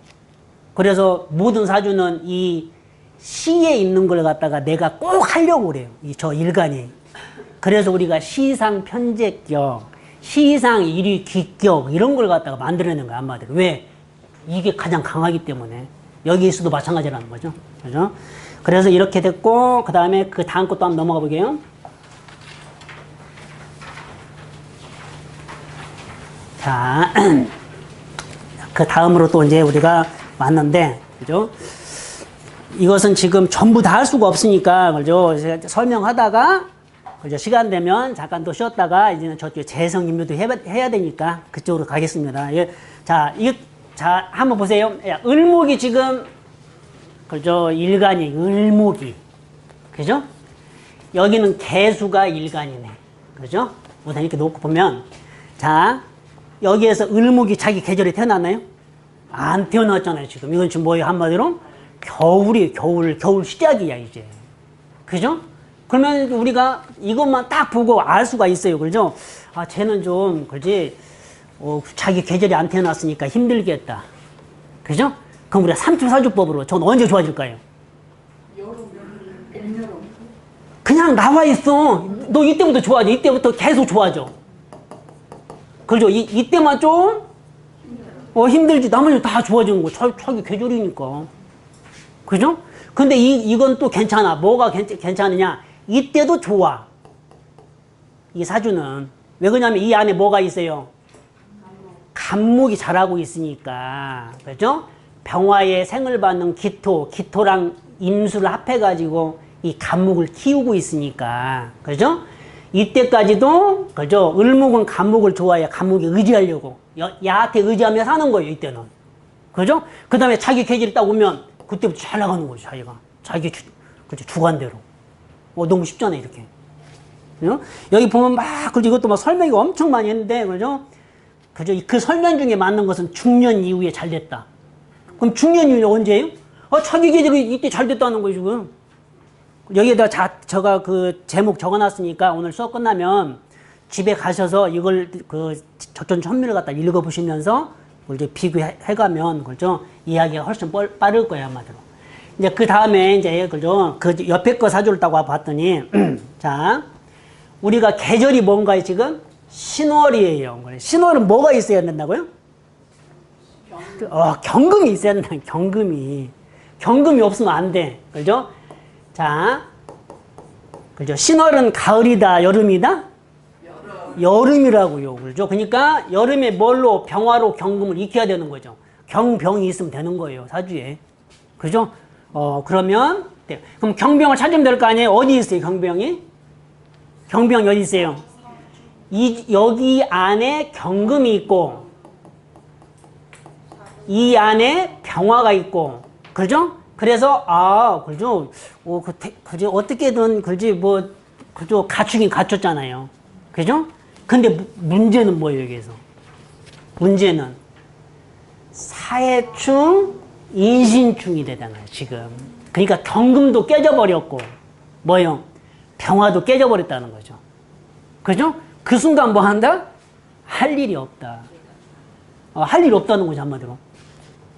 그래서 모든 사주는 이 시에 있는 걸 갖다가 내가 꼭 하려고 그래요. 저 일간이. 그래서 우리가 시상 편제격, 시상 일위 귀격 이런 걸 갖다가 만들어내는 거야, 한마디로. 왜? 이게 가장 강하기 때문에. 여기에서도 마찬가지라는 거죠. 그죠? 그래서 이렇게 됐고, 그 다음에 그 다음 것도 한번 넘어가 보게요. 자, 그 다음으로 또 이제 우리가 왔는데, 그죠? 이것은 지금 전부 다 할 수가 없으니까, 그죠? 제가 설명하다가, 그죠? 시간 되면 잠깐 또 쉬었다가, 이제는 저쪽에 재성인묘도 해야 되니까, 그쪽으로 가겠습니다. 예. 자, 자, 한번 보세요. 야, 을목이 지금, 그죠? 일간이, 을목이. 그죠? 여기는 개수가 일간이네. 그죠? 우선 이렇게 놓고 보면, 자, 여기에서 을목이 자기 계절에 태어났나요? 안 태어났잖아요, 지금. 이건 지금 뭐예요, 한마디로? 겨울 시작이야, 이제. 그죠? 그러면 우리가 이것만 딱 보고 알 수가 있어요, 그죠? 아, 쟤는 좀, 그지? 자기 계절이 안 태어났으니까 힘들겠다. 그죠? 그럼 우리가 삼투사주법으로 전 언제 좋아질까요? 그냥 나와 있어. 너 이때부터 좋아져. 이때부터 계속 좋아져. 그죠? 이때만 좀 힘들지. 나머지 다 좋아지는 거. 자기 계절이니까. 그죠? 근데 이건 또 괜찮아. 뭐가 괜찮으냐? 이때도 좋아. 이 사주는. 왜 그러냐면 이 안에 뭐가 있어요? 간목이 자라고 있으니까. 그죠? 병화에 생을 받는 기토랑 임수를 합해가지고 이 간목을 키우고 있으니까. 그죠? 이때까지도, 그죠? 을목은 간목을 좋아해. 간목에 의지하려고. 야한테 의지하며 사는 거예요, 이때는. 그죠? 그 다음에 자기 계절이 딱 오면, 그때부터 잘 나가는 거죠, 자기가. 그죠? 주관대로. 너무 쉽잖아요, 이렇게. 그죠? 여기 보면 막, 그죠? 이것도 막 설명이 엄청 많이 했는데, 그죠? 그죠? 그 설명 중에 맞는 것은 중년 이후에 잘 됐다. 그럼 중년 이후에 언제예요? 자기 계절이 이때 잘 됐다는 거예요, 지금. 여기에다 제가 그 제목 적어놨으니까 오늘 수업 끝나면 집에 가셔서 이걸 그 적전 천미를 갖다 읽어보시면서 이제 비교해가면, 그죠? 이야기가 훨씬 빠를 거예요, 한마디로. 이제 그 다음에 이제, 그죠? 그 옆에 거 사주를 딱 와봤더니, 자, 우리가 계절이 뭔가요, 지금? 신월이에요. 신월은 뭐가 있어야 된다고요? 경금이 있어야 된다, 경금이. 경금이 없으면 안 돼. 그죠? 자, 그죠? 신월은 가을이다, 여름이다? 여름이라고요. 그죠? 그러니까 여름에 뭘로 병화로 경금을 익혀야 되는 거죠. 경병이 있으면 되는 거예요, 사주에. 그죠? 그러면, 네. 그럼 경병을 찾으면 될 거 아니에요? 어디 있어요, 경병이? 경병이 어디 있어요? 여기 안에 경금이 있고, 이 안에 병화가 있고, 그죠? 그래서, 그죠? 그죠? 어떻게든, 그죠? 갖추긴 갖췄잖아요. 그죠? 근데 문제는 뭐예요, 여기에서? 문제는 사해충, 인신충이 되잖아요, 지금. 그러니까 경금도 깨져버렸고, 뭐예요? 병화도 깨져버렸다는 거죠. 그죠? 그 순간 뭐 한다? 할 일이 없다. 할 일이 없다는 거죠, 한마디로.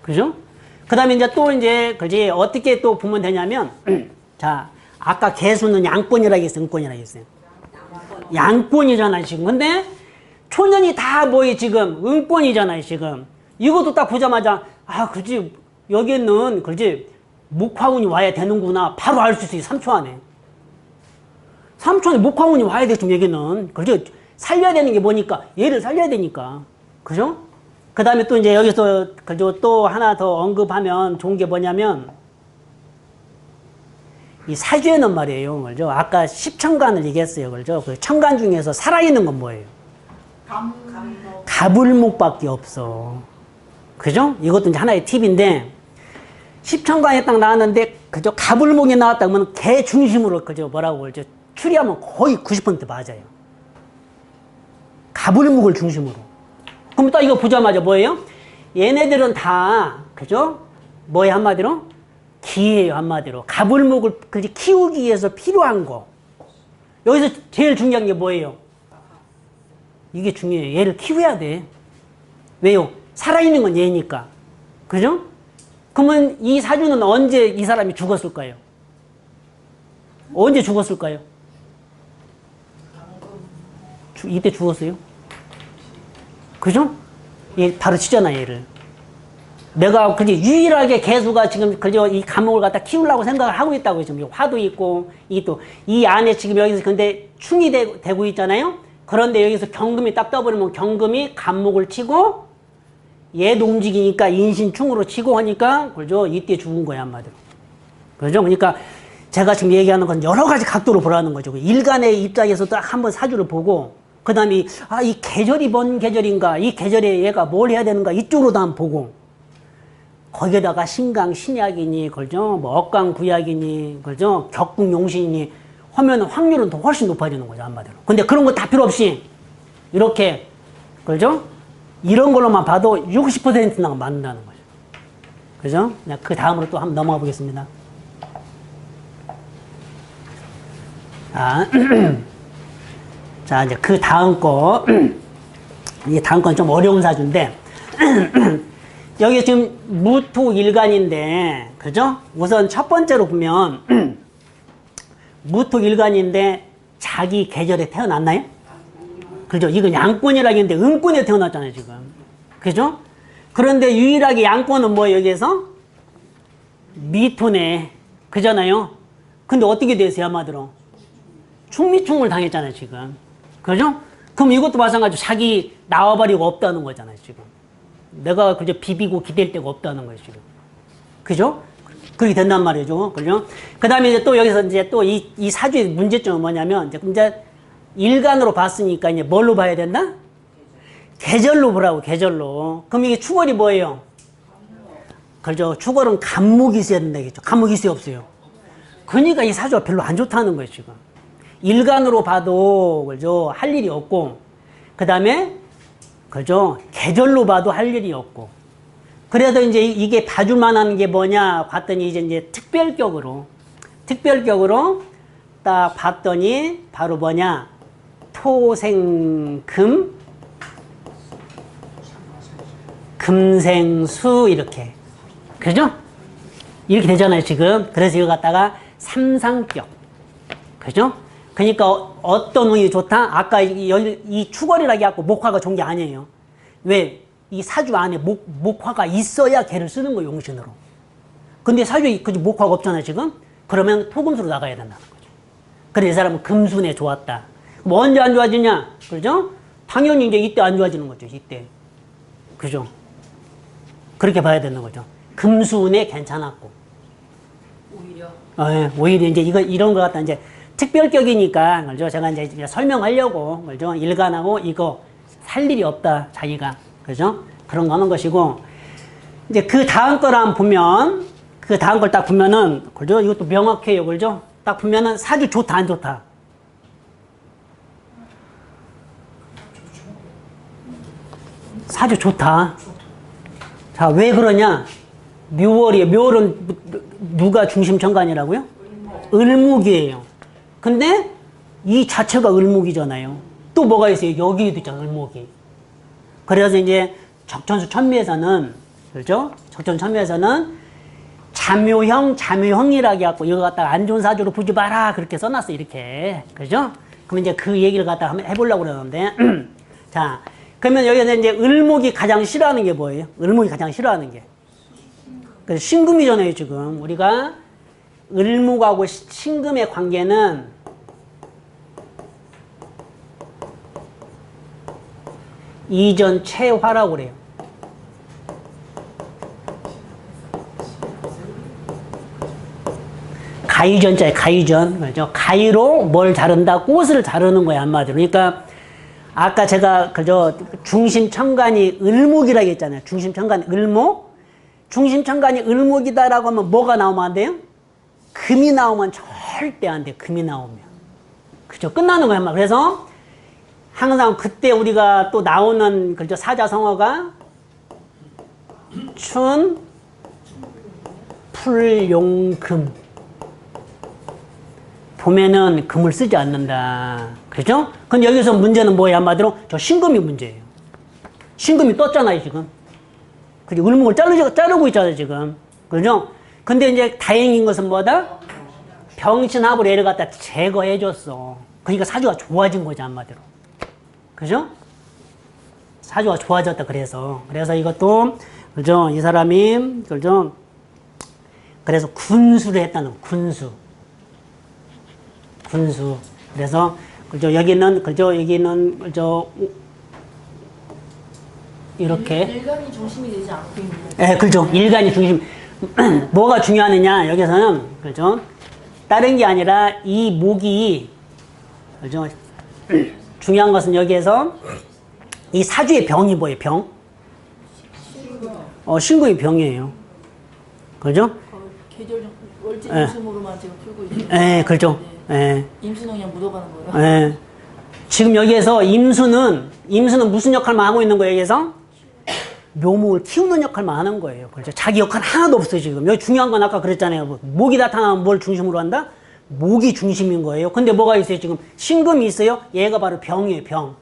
그죠? 그 다음에 그지? 어떻게 또 보면 되냐면, 자, 아까 개수는 양권이라고 했어요, 음권이라고 했어요. 양권이잖아요, 지금. 근데 초년이 다 뭐예요, 지금? 음권이잖아요, 지금. 이것도 딱 보자마자, 그지? 여기는, 그지? 목화운이 와야 되는구나. 바로 알 수 있어요, 3초 안에. 3초 안에 목화운이 와야 돼, 지금 여기는. 그지? 살려야 되는 게 뭐니까? 얘를 살려야 되니까. 그죠? 그 다음에 또 이제 여기서, 그죠? 또 하나 더 언급하면 좋은 게 뭐냐면, 이 사주에는 말이에요. 그죠? 아까 10천간을 얘기했어요. 그죠? 그 천간 중에서 살아있는 건 뭐예요? 가불목밖에 없어. 그죠? 이것도 이제 하나의 팁인데, 십천강에 딱 나왔는데, 그죠? 가불목이 나왔다 그러면 개 중심으로, 그죠? 뭐라고 그러죠? 추리하면 거의 90% 맞아요. 가불목을 중심으로. 그럼 또 이거 보자마자 뭐예요? 얘네들은 다, 그죠? 뭐예요, 한마디로? 기예요, 한마디로. 가불목을 키우기 위해서 필요한 거. 여기서 제일 중요한 게 뭐예요? 이게 중요해요. 얘를 키워야 돼. 왜요? 살아있는 건 얘니까. 그죠? 그러면 이 사주는 언제 이 사람이 죽었을까요? 언제 죽었을까요? 이때 죽었어요? 그죠? 얘 바로 치잖아, 얘를. 내가 그게 유일하게 개수가 지금 그저 이 감옥을 갖다 키우려고 생각을 하고 있다고 지금 화도 있고 이 안에 지금 여기서 근데 충이 되고 있잖아요. 그런데 여기서 경금이 딱 떠버리면 경금이 감목을 치고 얘도 움직이니까 인신충으로 치고 하니까 그죠? 이때 죽은 거야, 한마디로. 그죠? 그러니까 제가 지금 얘기하는 건 여러 가지 각도로 보라는 거죠. 일간의 입장에서 딱 한번 사주를 보고 그 다음에 이 계절이 뭔 계절인가, 이 계절에 얘가 뭘 해야 되는가 이쪽으로도 한번 보고 거기에다가 신강 신약이니 그죠? 뭐 억강 구약이니 그죠? 격궁 용신이니 하면 확률은 더 훨씬 높아지는 거죠, 한마디로. 근데 그런 거 다 필요 없이 이렇게 그죠? 이런 걸로만 봐도 60%나 맞는다는 거죠. 그죠? 그 다음으로 또 한번 넘어가 보겠습니다. 자, 이제 그 다음 거, 이 다음 건 좀 어려운 사주인데, 여기 지금 무토일간인데, 그죠? 우선 첫 번째로 보면, 무토일간인데, 자기 계절에 태어났나요? 그죠? 이건 양권이라고 했는데, 음권에 태어났잖아요, 지금. 그죠? 그런데 유일하게 양권은 뭐예요, 여기에서? 미토네. 그잖아요? 근데 어떻게 되세요, 한마디로? 충미충을 당했잖아요, 지금. 그죠? 그럼 이것도 마찬가지로 자기 나와버리고 없다는 거잖아요, 지금. 내가 그저 비비고 기댈 데가 없다는 거예요, 지금. 그죠? 그렇게 된단 말이죠. 그죠? 그 다음에 이제 또 여기서 이제 또 이 사주의 문제점은 뭐냐면, 이제 일간으로 봤으니까 이제 뭘로 봐야 된다? 계절로 보라고, 계절로. 그럼 이게 축월이 뭐예요? 그죠? 축월은 간목이 있어야 된다겠죠. 간목이 있어요, 없어요? 그러니까 이 사주가 별로 안 좋다는 거예요, 지금. 일간으로 봐도, 그죠? 할 일이 없고, 그 다음에, 그죠? 계절로 봐도 할 일이 없고. 그래서 이제 이게 봐줄만 하는 게 뭐냐 봤더니 이제 특별격으로 딱 봤더니 바로 뭐냐? 토생금, 금생수, 이렇게. 그죠? 이렇게 되잖아요, 지금. 그래서 이거 갖다가 삼상격. 그죠? 그러니까 어떤 운이 좋다? 아까 이 축월이라고 해갖고 목화가 좋은 게 아니에요. 왜? 이 사주 안에 목화가 있어야 걔를 쓰는 거예요, 용신으로. 근데 사주에 목화가 없잖아요, 지금? 그러면 토금수로 나가야 된다는 거죠. 그래서 이 사람은 금순에 좋았다. 그럼 언제 안 좋아지냐? 그죠? 당연히 이제 이때 안 좋아지는 거죠, 이때. 그죠? 그렇게 봐야 되는 거죠. 금순에 괜찮았고. 오히려. 예, 오히려 이제 이런 거 갖다 이제 특별격이니까, 그죠? 제가 이제 설명하려고, 그죠? 일간하고 이거 살 일이 없다, 자기가. 그죠? 그런 거 하는 것이고, 이제 그 다음 걸 한번 보면, 그 다음 걸 딱 보면은, 그죠? 이것도 명확해요, 그죠? 딱 보면은 사주 좋다, 안 좋다? 사주 좋다. 자, 왜 그러냐? 묘월이에요. 묘월은 누가 중심천간이라고요? 을목이에요. 근데 이 자체가 을목이잖아요. 또 뭐가 있어요? 여기에도 있잖아, 을목이. 그래서 이제 적천수 천미에서는, 그렇죠? 적천수 천미에서는 자묘형이라고 해갖고 이거 갖다가 안 좋은 사주로 보지 마라. 그렇게 써놨어, 이렇게. 그죠? 그럼 이제 그 얘기를 갖다가 한번 해보려고 그러는데. 자, 그러면 여기서 이제 을목이 가장 싫어하는 게 뭐예요? 을목이 가장 싫어하는 게. 그래서 신금이잖아요, 지금. 우리가 을목하고 신금의 관계는 이전 최화라고 그래요. 가위전자에 가위전. 그렇죠? 가위로 뭘 자른다? 꽃을 자르는 거야, 한마디로. 그러니까 아까 제가 그저 중심천간이 을목이라고 했잖아요. 중심천간 을목. 중심천간이 을목이다라고 하면 뭐가 나오면 안 돼요? 금이 나오면 절대 안 돼요. 금이 나오면. 그죠? 끝나는 거야. 그래서 항상 그때 우리가 또 나오는 그저 사자성어가 춘, 풀, 용, 금. 봄에는 금을 쓰지 않는다. 그죠? 근데 여기서 문제는 뭐예요? 한마디로 저 신금이 문제예요. 신금이 떴잖아요, 지금. 그죠? 을목을 자르고 있잖아요, 지금. 그죠? 근데 이제 다행인 것은 뭐다? 병신합을 얘를 갖다 제거해줬어. 그러니까 사주가 좋아진 거죠, 한마디로. 그죠? 사주가 좋아졌다, 그래서 이것도, 그죠? 이 사람이, 그죠? 그래서 군수를 했다는 거, 군수. 그래서, 그죠? 여기는, 그죠? 이렇게. 일간이 중심이 되지 않고 있는. 예, 그죠? 일간이 중심. 뭐가 중요하느냐, 여기서는, 그죠? 다른 게 아니라 이 목이, 그죠? 중요한 것은 여기에서 이 사주의 병이 뭐예요, 병? 신금이 병이에요. 그죠? 계절 월지 예. 중심으로만 지금 풀고 있는. 예, 그죠? 예. 임수는 그냥 묻어가는 거예요. 예. 지금 여기에서 임수는 무슨 역할만 하고 있는 거예요, 여기에서? 묘목을 키우는 역할만 하는 거예요. 그렇죠? 자기 역할 하나도 없어요, 지금. 여기 중요한 건 아까 그랬잖아요. 목이 나타나면 뭘 중심으로 한다? 목이 중심인 거예요. 근데 뭐가 있어요, 지금? 신금이 있어요? 얘가 바로 병이에요, 병.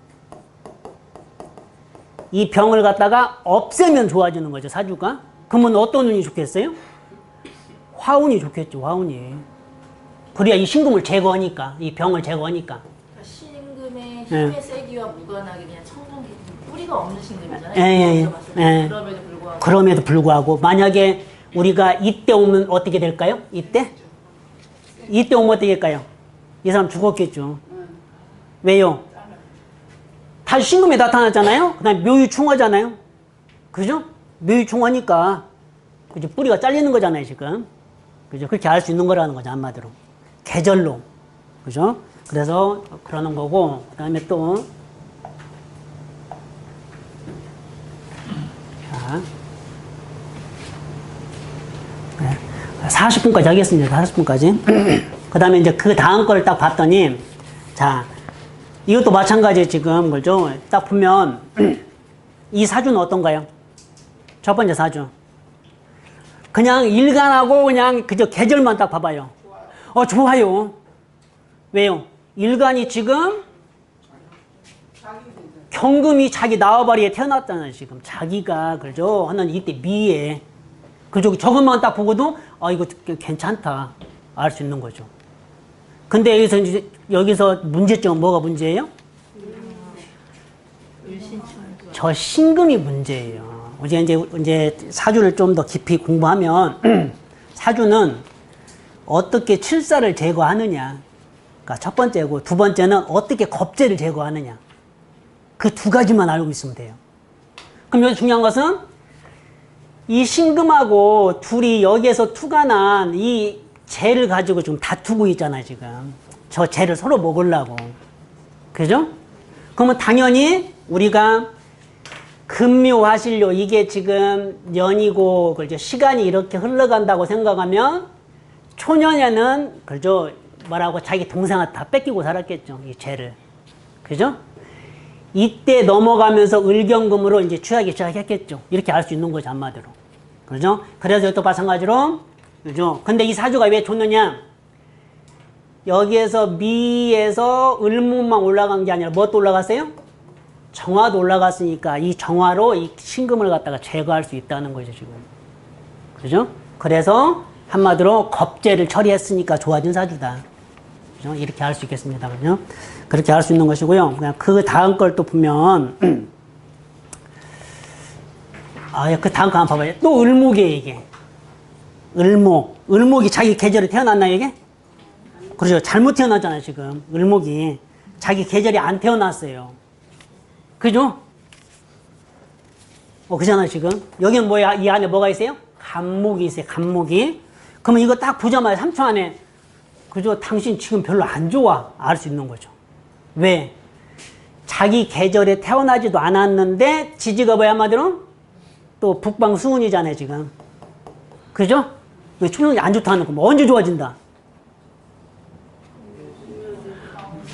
이 병을 갖다가 없애면 좋아지는 거죠, 사주가. 그러면 어떤 운이 좋겠어요? 화운이 좋겠죠, 화운이. 그래야 이 신금을 제거하니까, 이 병을 제거하니까. 그러니까 신금의 힘의 세기와 무관하게 그냥 청정기 뿌리가 없는 신금이잖아요. 예. 그럼에도 불구하고. 그럼에도 불구하고, 만약에 우리가 이때 오면 어떻게 될까요? 이때 오면 어떻게 될까요? 이 사람 죽었겠죠. 왜요? 다시 신금에 나타났잖아요? 그 다음에 묘유충화잖아요? 그죠? 묘유충화니까, 그죠? 뿌리가 잘리는 거잖아요, 지금. 그죠? 그렇게 알 수 있는 거라는 거죠, 한마디로. 계절로. 그죠? 그래서 그러는 거고, 그 다음에 또, 자, 40분까지 하겠습니다. 40분까지. 그 다음에 이제 그 다음 걸 딱 봤더니, 자, 이것도 마찬가지 지금, 그죠? 딱 보면, 이 사주는 어떤가요? 첫 번째 사주. 그냥 일간하고 그냥 그저 계절만 딱 봐봐요. 좋아요. 왜요? 일간이 지금 경금이 자기 나와바리에 태어났잖아요, 지금. 자기가, 그죠? 하는 이때 미에. 그죠? 저것만 딱 보고도, 이거 괜찮다. 알 수 있는 거죠. 근데 여기서 문제점은 뭐가 문제예요? 저 신금이 문제예요. 이제 사주를 좀 더 깊이 공부하면, 사주는 어떻게 칠사를 제거하느냐. 그러니까 첫 번째고, 두 번째는 어떻게 겁재를 제거하느냐. 그 두 가지만 알고 있으면 돼요. 그럼 여기 중요한 것은 이 신금하고 둘이 여기에서 투가 난 이 재를 가지고 지금 다투고 있잖아요, 지금. 저 재를 서로 먹으려고. 그죠? 그러면 당연히 우리가 금묘화실료 이게 지금 년이고, 그죠? 시간이 이렇게 흘러간다고 생각하면 초년에는, 그죠? 뭐라고 자기 동생한테 다 뺏기고 살았겠죠, 이 재를. 그죠? 이때 넘어가면서 을경금으로 이제 취하기 시작했겠죠. 이렇게 알 수 있는 거죠, 한마디로. 그죠? 그래서 또 마찬가지로, 그죠? 근데 이 사주가 왜 좋느냐? 여기에서 미에서 을목만 올라간 게 아니라 무엇도 올라갔어요? 정화도 올라갔으니까 이 정화로 이 신금을 갖다가 제거할 수 있다는 거죠, 지금. 그죠? 그래서 한마디로 겁재를 처리했으니까 좋아진 사주다. 그죠? 이렇게 알 수 있겠습니다. 그죠? 그렇게 알 수 있는 것이고요. 그냥 그 다음 걸 또 보면, 그 다음 거 한번 봐봐요. 또 을목이에요, 이게. 을목이 자기 계절에 태어났나, 이게? 그렇죠. 잘못 태어났잖아요, 지금. 을목이. 자기 계절이 안 태어났어요. 그죠? 그잖아요, 지금. 여기는 뭐야? 이 안에 뭐가 있어요? 간목이 있어요, 간목이. 그러면 이거 딱 보자마자 3초 안에, 그죠? 당신 지금 별로 안 좋아. 알 수 있는 거죠. 왜? 자기 계절에 태어나지도 않았는데 지지가 뭐야 한마디로? 또 북방 수운이잖아요 지금. 그죠? 초년이 안 좋다는 거. 뭐 언제 좋아진다?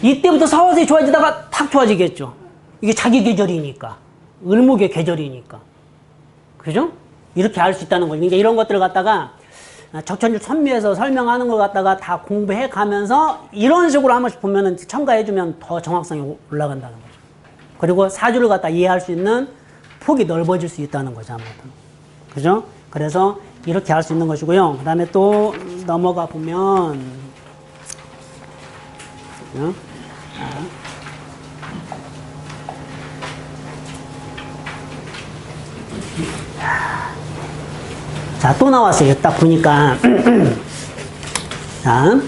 이때부터 서서히 좋아지다가 탁 좋아지겠죠. 이게 자기 계절이니까. 을목의 계절이니까. 그죠? 이렇게 알 수 있다는 거죠. 그러니까 이런 것들을 갖다가 적천줄 선미에서 설명하는 걸 갖다가 다 공부해 가면서 이런 식으로 한 번씩 보면은 첨가해주면 더 정확성이 올라간다는 거죠. 그리고 사주를 갖다 이해할 수 있는 폭이 넓어질 수 있다는 거죠. 아무튼. 그죠? 그래서 이렇게 할 수 있는 것이고요. 그 다음에 또 넘어가 보면, 자, 또 나왔어요. 딱 보니까. 자,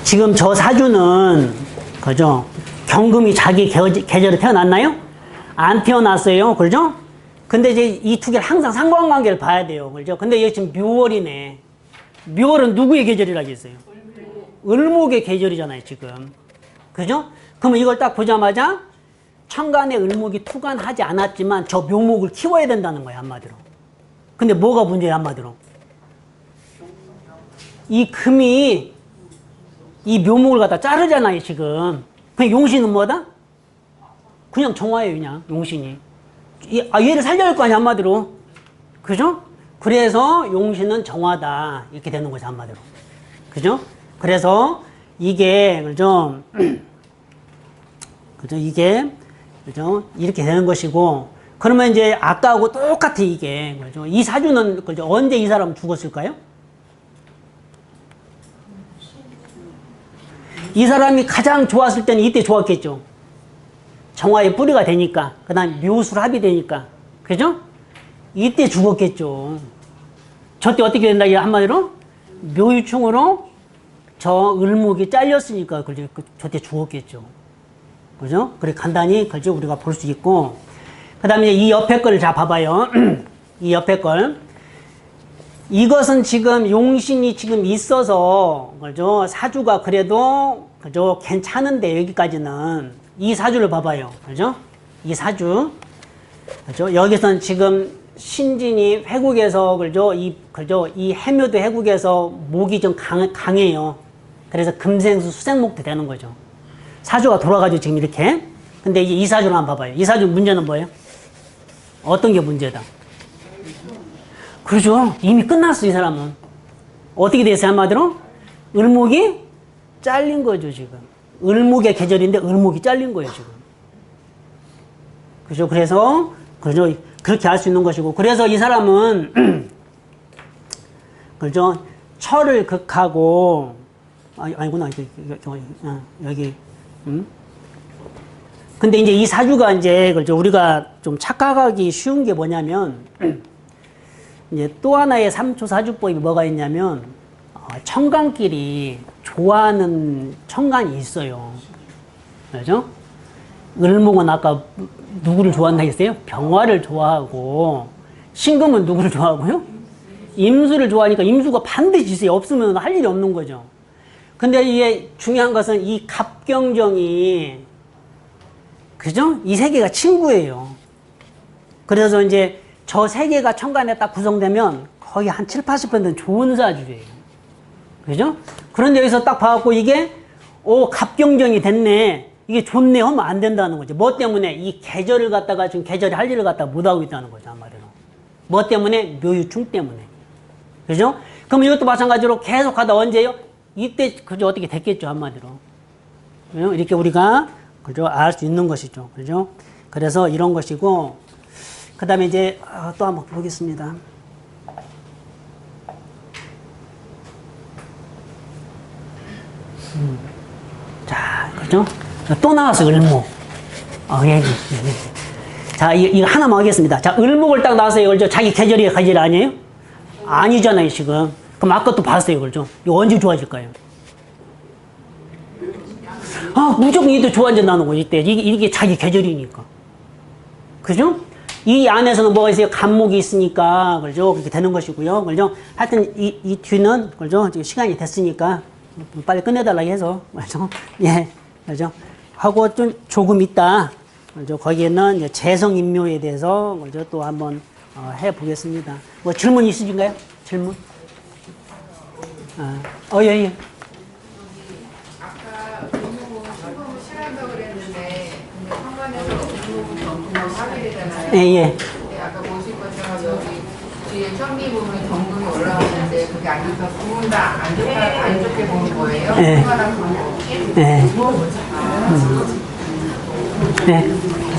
지금 저 사주는, 그죠? 경금이 자기 계절에 태어났나요? 안 태어났어요. 그죠? 근데 이제 이 두 개를 항상 상관관계를 봐야 돼요. 그죠? 근데 여기 지금 묘월이네. 묘월은 누구의 계절이라고 했어요? 을목의 계절이잖아요, 지금. 그죠? 그러면 이걸 딱 보자마자 천간에 을목이 투간하지 않았지만 저 묘목을 키워야 된다는 거예요, 한마디로. 근데 뭐가 문제야, 한마디로? 이 금이 이 묘목을 갖다 자르잖아요, 지금. 그냥 용신은 뭐다? 그냥 정화예요, 그냥, 용신이. 얘를 살려야 할 거 아니야, 한마디로. 그죠? 그래서 용신은 정화다. 이렇게 되는 거죠, 한마디로. 그죠? 그래서 이게, 그죠? 그죠? 이게, 그죠? 이렇게 되는 것이고, 그러면 이제 아까하고 똑같아, 이게. 그죠? 이 사주는, 그죠? 언제 이 사람 죽었을까요? 이 사람이 가장 좋았을 때는 이때 좋았겠죠. 정화의 뿌리가 되니까. 그 다음 묘술합이 되니까. 그죠? 이때 죽었겠죠. 저때 어떻게 된다, 한마디로? 묘유충으로 저 을목이 잘렸으니까, 그죠? 저때 죽었겠죠. 그죠? 그래, 간단히, 그죠? 우리가 볼 수 있고. 그 다음에 이 옆에 거를 자, 봐봐요. 이 옆에 걸. 이것은 지금 용신이 지금 있어서, 그죠? 사주가 그래도, 그죠? 괜찮은데, 여기까지는. 이 사주를 봐봐요. 그죠? 이 사주. 그죠? 여기선 지금 신진이 회국에서, 그죠? 그죠? 이 해묘도 회국에서 목이 좀 강해요. 그래서 금생수 수생목도 되는 거죠. 사주가 돌아가지고 지금 이렇게. 근데 이제 이 사주를 한번 봐봐요. 이 사주 문제는 뭐예요? 어떤 게 문제다? 그렇죠. 이미 끝났어, 이 사람은. 어떻게 됐어요, 한마디로? 을목이 잘린 거죠, 지금. 을목의 계절인데 을목이 잘린 거예요, 지금. 그죠? 그래서, 그죠? 그렇게 알 수 있는 것이고. 그래서 이 사람은, 그죠? 철을 극하고, 아니구나, 여기, 근데 이제 이 사주가 이제, 그죠? 우리가 좀 착각하기 쉬운 게 뭐냐면, 이제 또 하나의 삼초 사주법이 뭐가 있냐면, 천간끼리 좋아하는 천간이 있어요. 그죠? 을목은 아까 누구를 좋아한다 했어요? 병화를 좋아하고, 신금은 누구를 좋아하고요? 임수를 좋아하니까 임수가 반드시 있어요. 없으면 할 일이 없는 거죠. 근데 이게 중요한 것은 이 갑경정이, 그죠? 이 세 개가 친구예요. 그래서 이제 저 세 개가 천간에 딱 구성되면 거의 한 7, 80%는 좋은 사주예요. 그죠? 그런데 여기서 딱 봐갖고 이게, 갑경정이 됐네. 이게 좋네 하면 안 된다는 거죠. 뭐 때문에? 이 계절을 갖다가 지금 계절이 할 일을 갖다가 못하고 있다는 거죠, 한마디로. 뭐 때문에? 묘유충 때문에. 그죠? 그럼 이것도 마찬가지로 계속 하다 언제요? 이때, 그죠? 어떻게 됐겠죠, 한마디로. 그죠? 이렇게 우리가, 그죠? 알 수 있는 것이죠. 그죠? 그래서 이런 것이고, 그 다음에 이제, 또 한번 보겠습니다. 자, 그죠? 또 나왔어, 을목. 예. 자, 이거 하나만 하겠습니다. 자, 을목을 딱 나왔어요. 그죠? 자기 계절이 아니에요? 아니잖아요, 지금. 그럼 아까 또 봤어요, 그죠? 이거 언제 좋아질까요? 무조건 이때 좋아진다는 거지, 이때. 이게 자기 계절이니까. 그죠? 이 안에서는 뭐가 있어요? 간목이 있으니까, 그죠? 그렇게 되는 것이고요. 그죠? 하여튼, 이 뒤는, 그죠? 지금 시간이 됐으니까, 빨리 끝내달라고 해서, 그죠? 예, 그죠? 하고 좀 조금 있다. 거기에는 이제 재성 임묘에 대해서 또 한번 해 보겠습니다. 뭐 질문 있으신가요? 질문? 예, 예. 아까 의무부 출범을 싫어한다고 그랬는데 근데 상관에서 의무부 점검을 하게 되잖아요. 예, 예. 근데 아까 보실 것처럼 여기 뒤에 현미 부분에 점검이 올라오는데 그게 안 좋다. 두분 다 안 좋게 보는 거예요? 예. 상관한 거. 예. 예.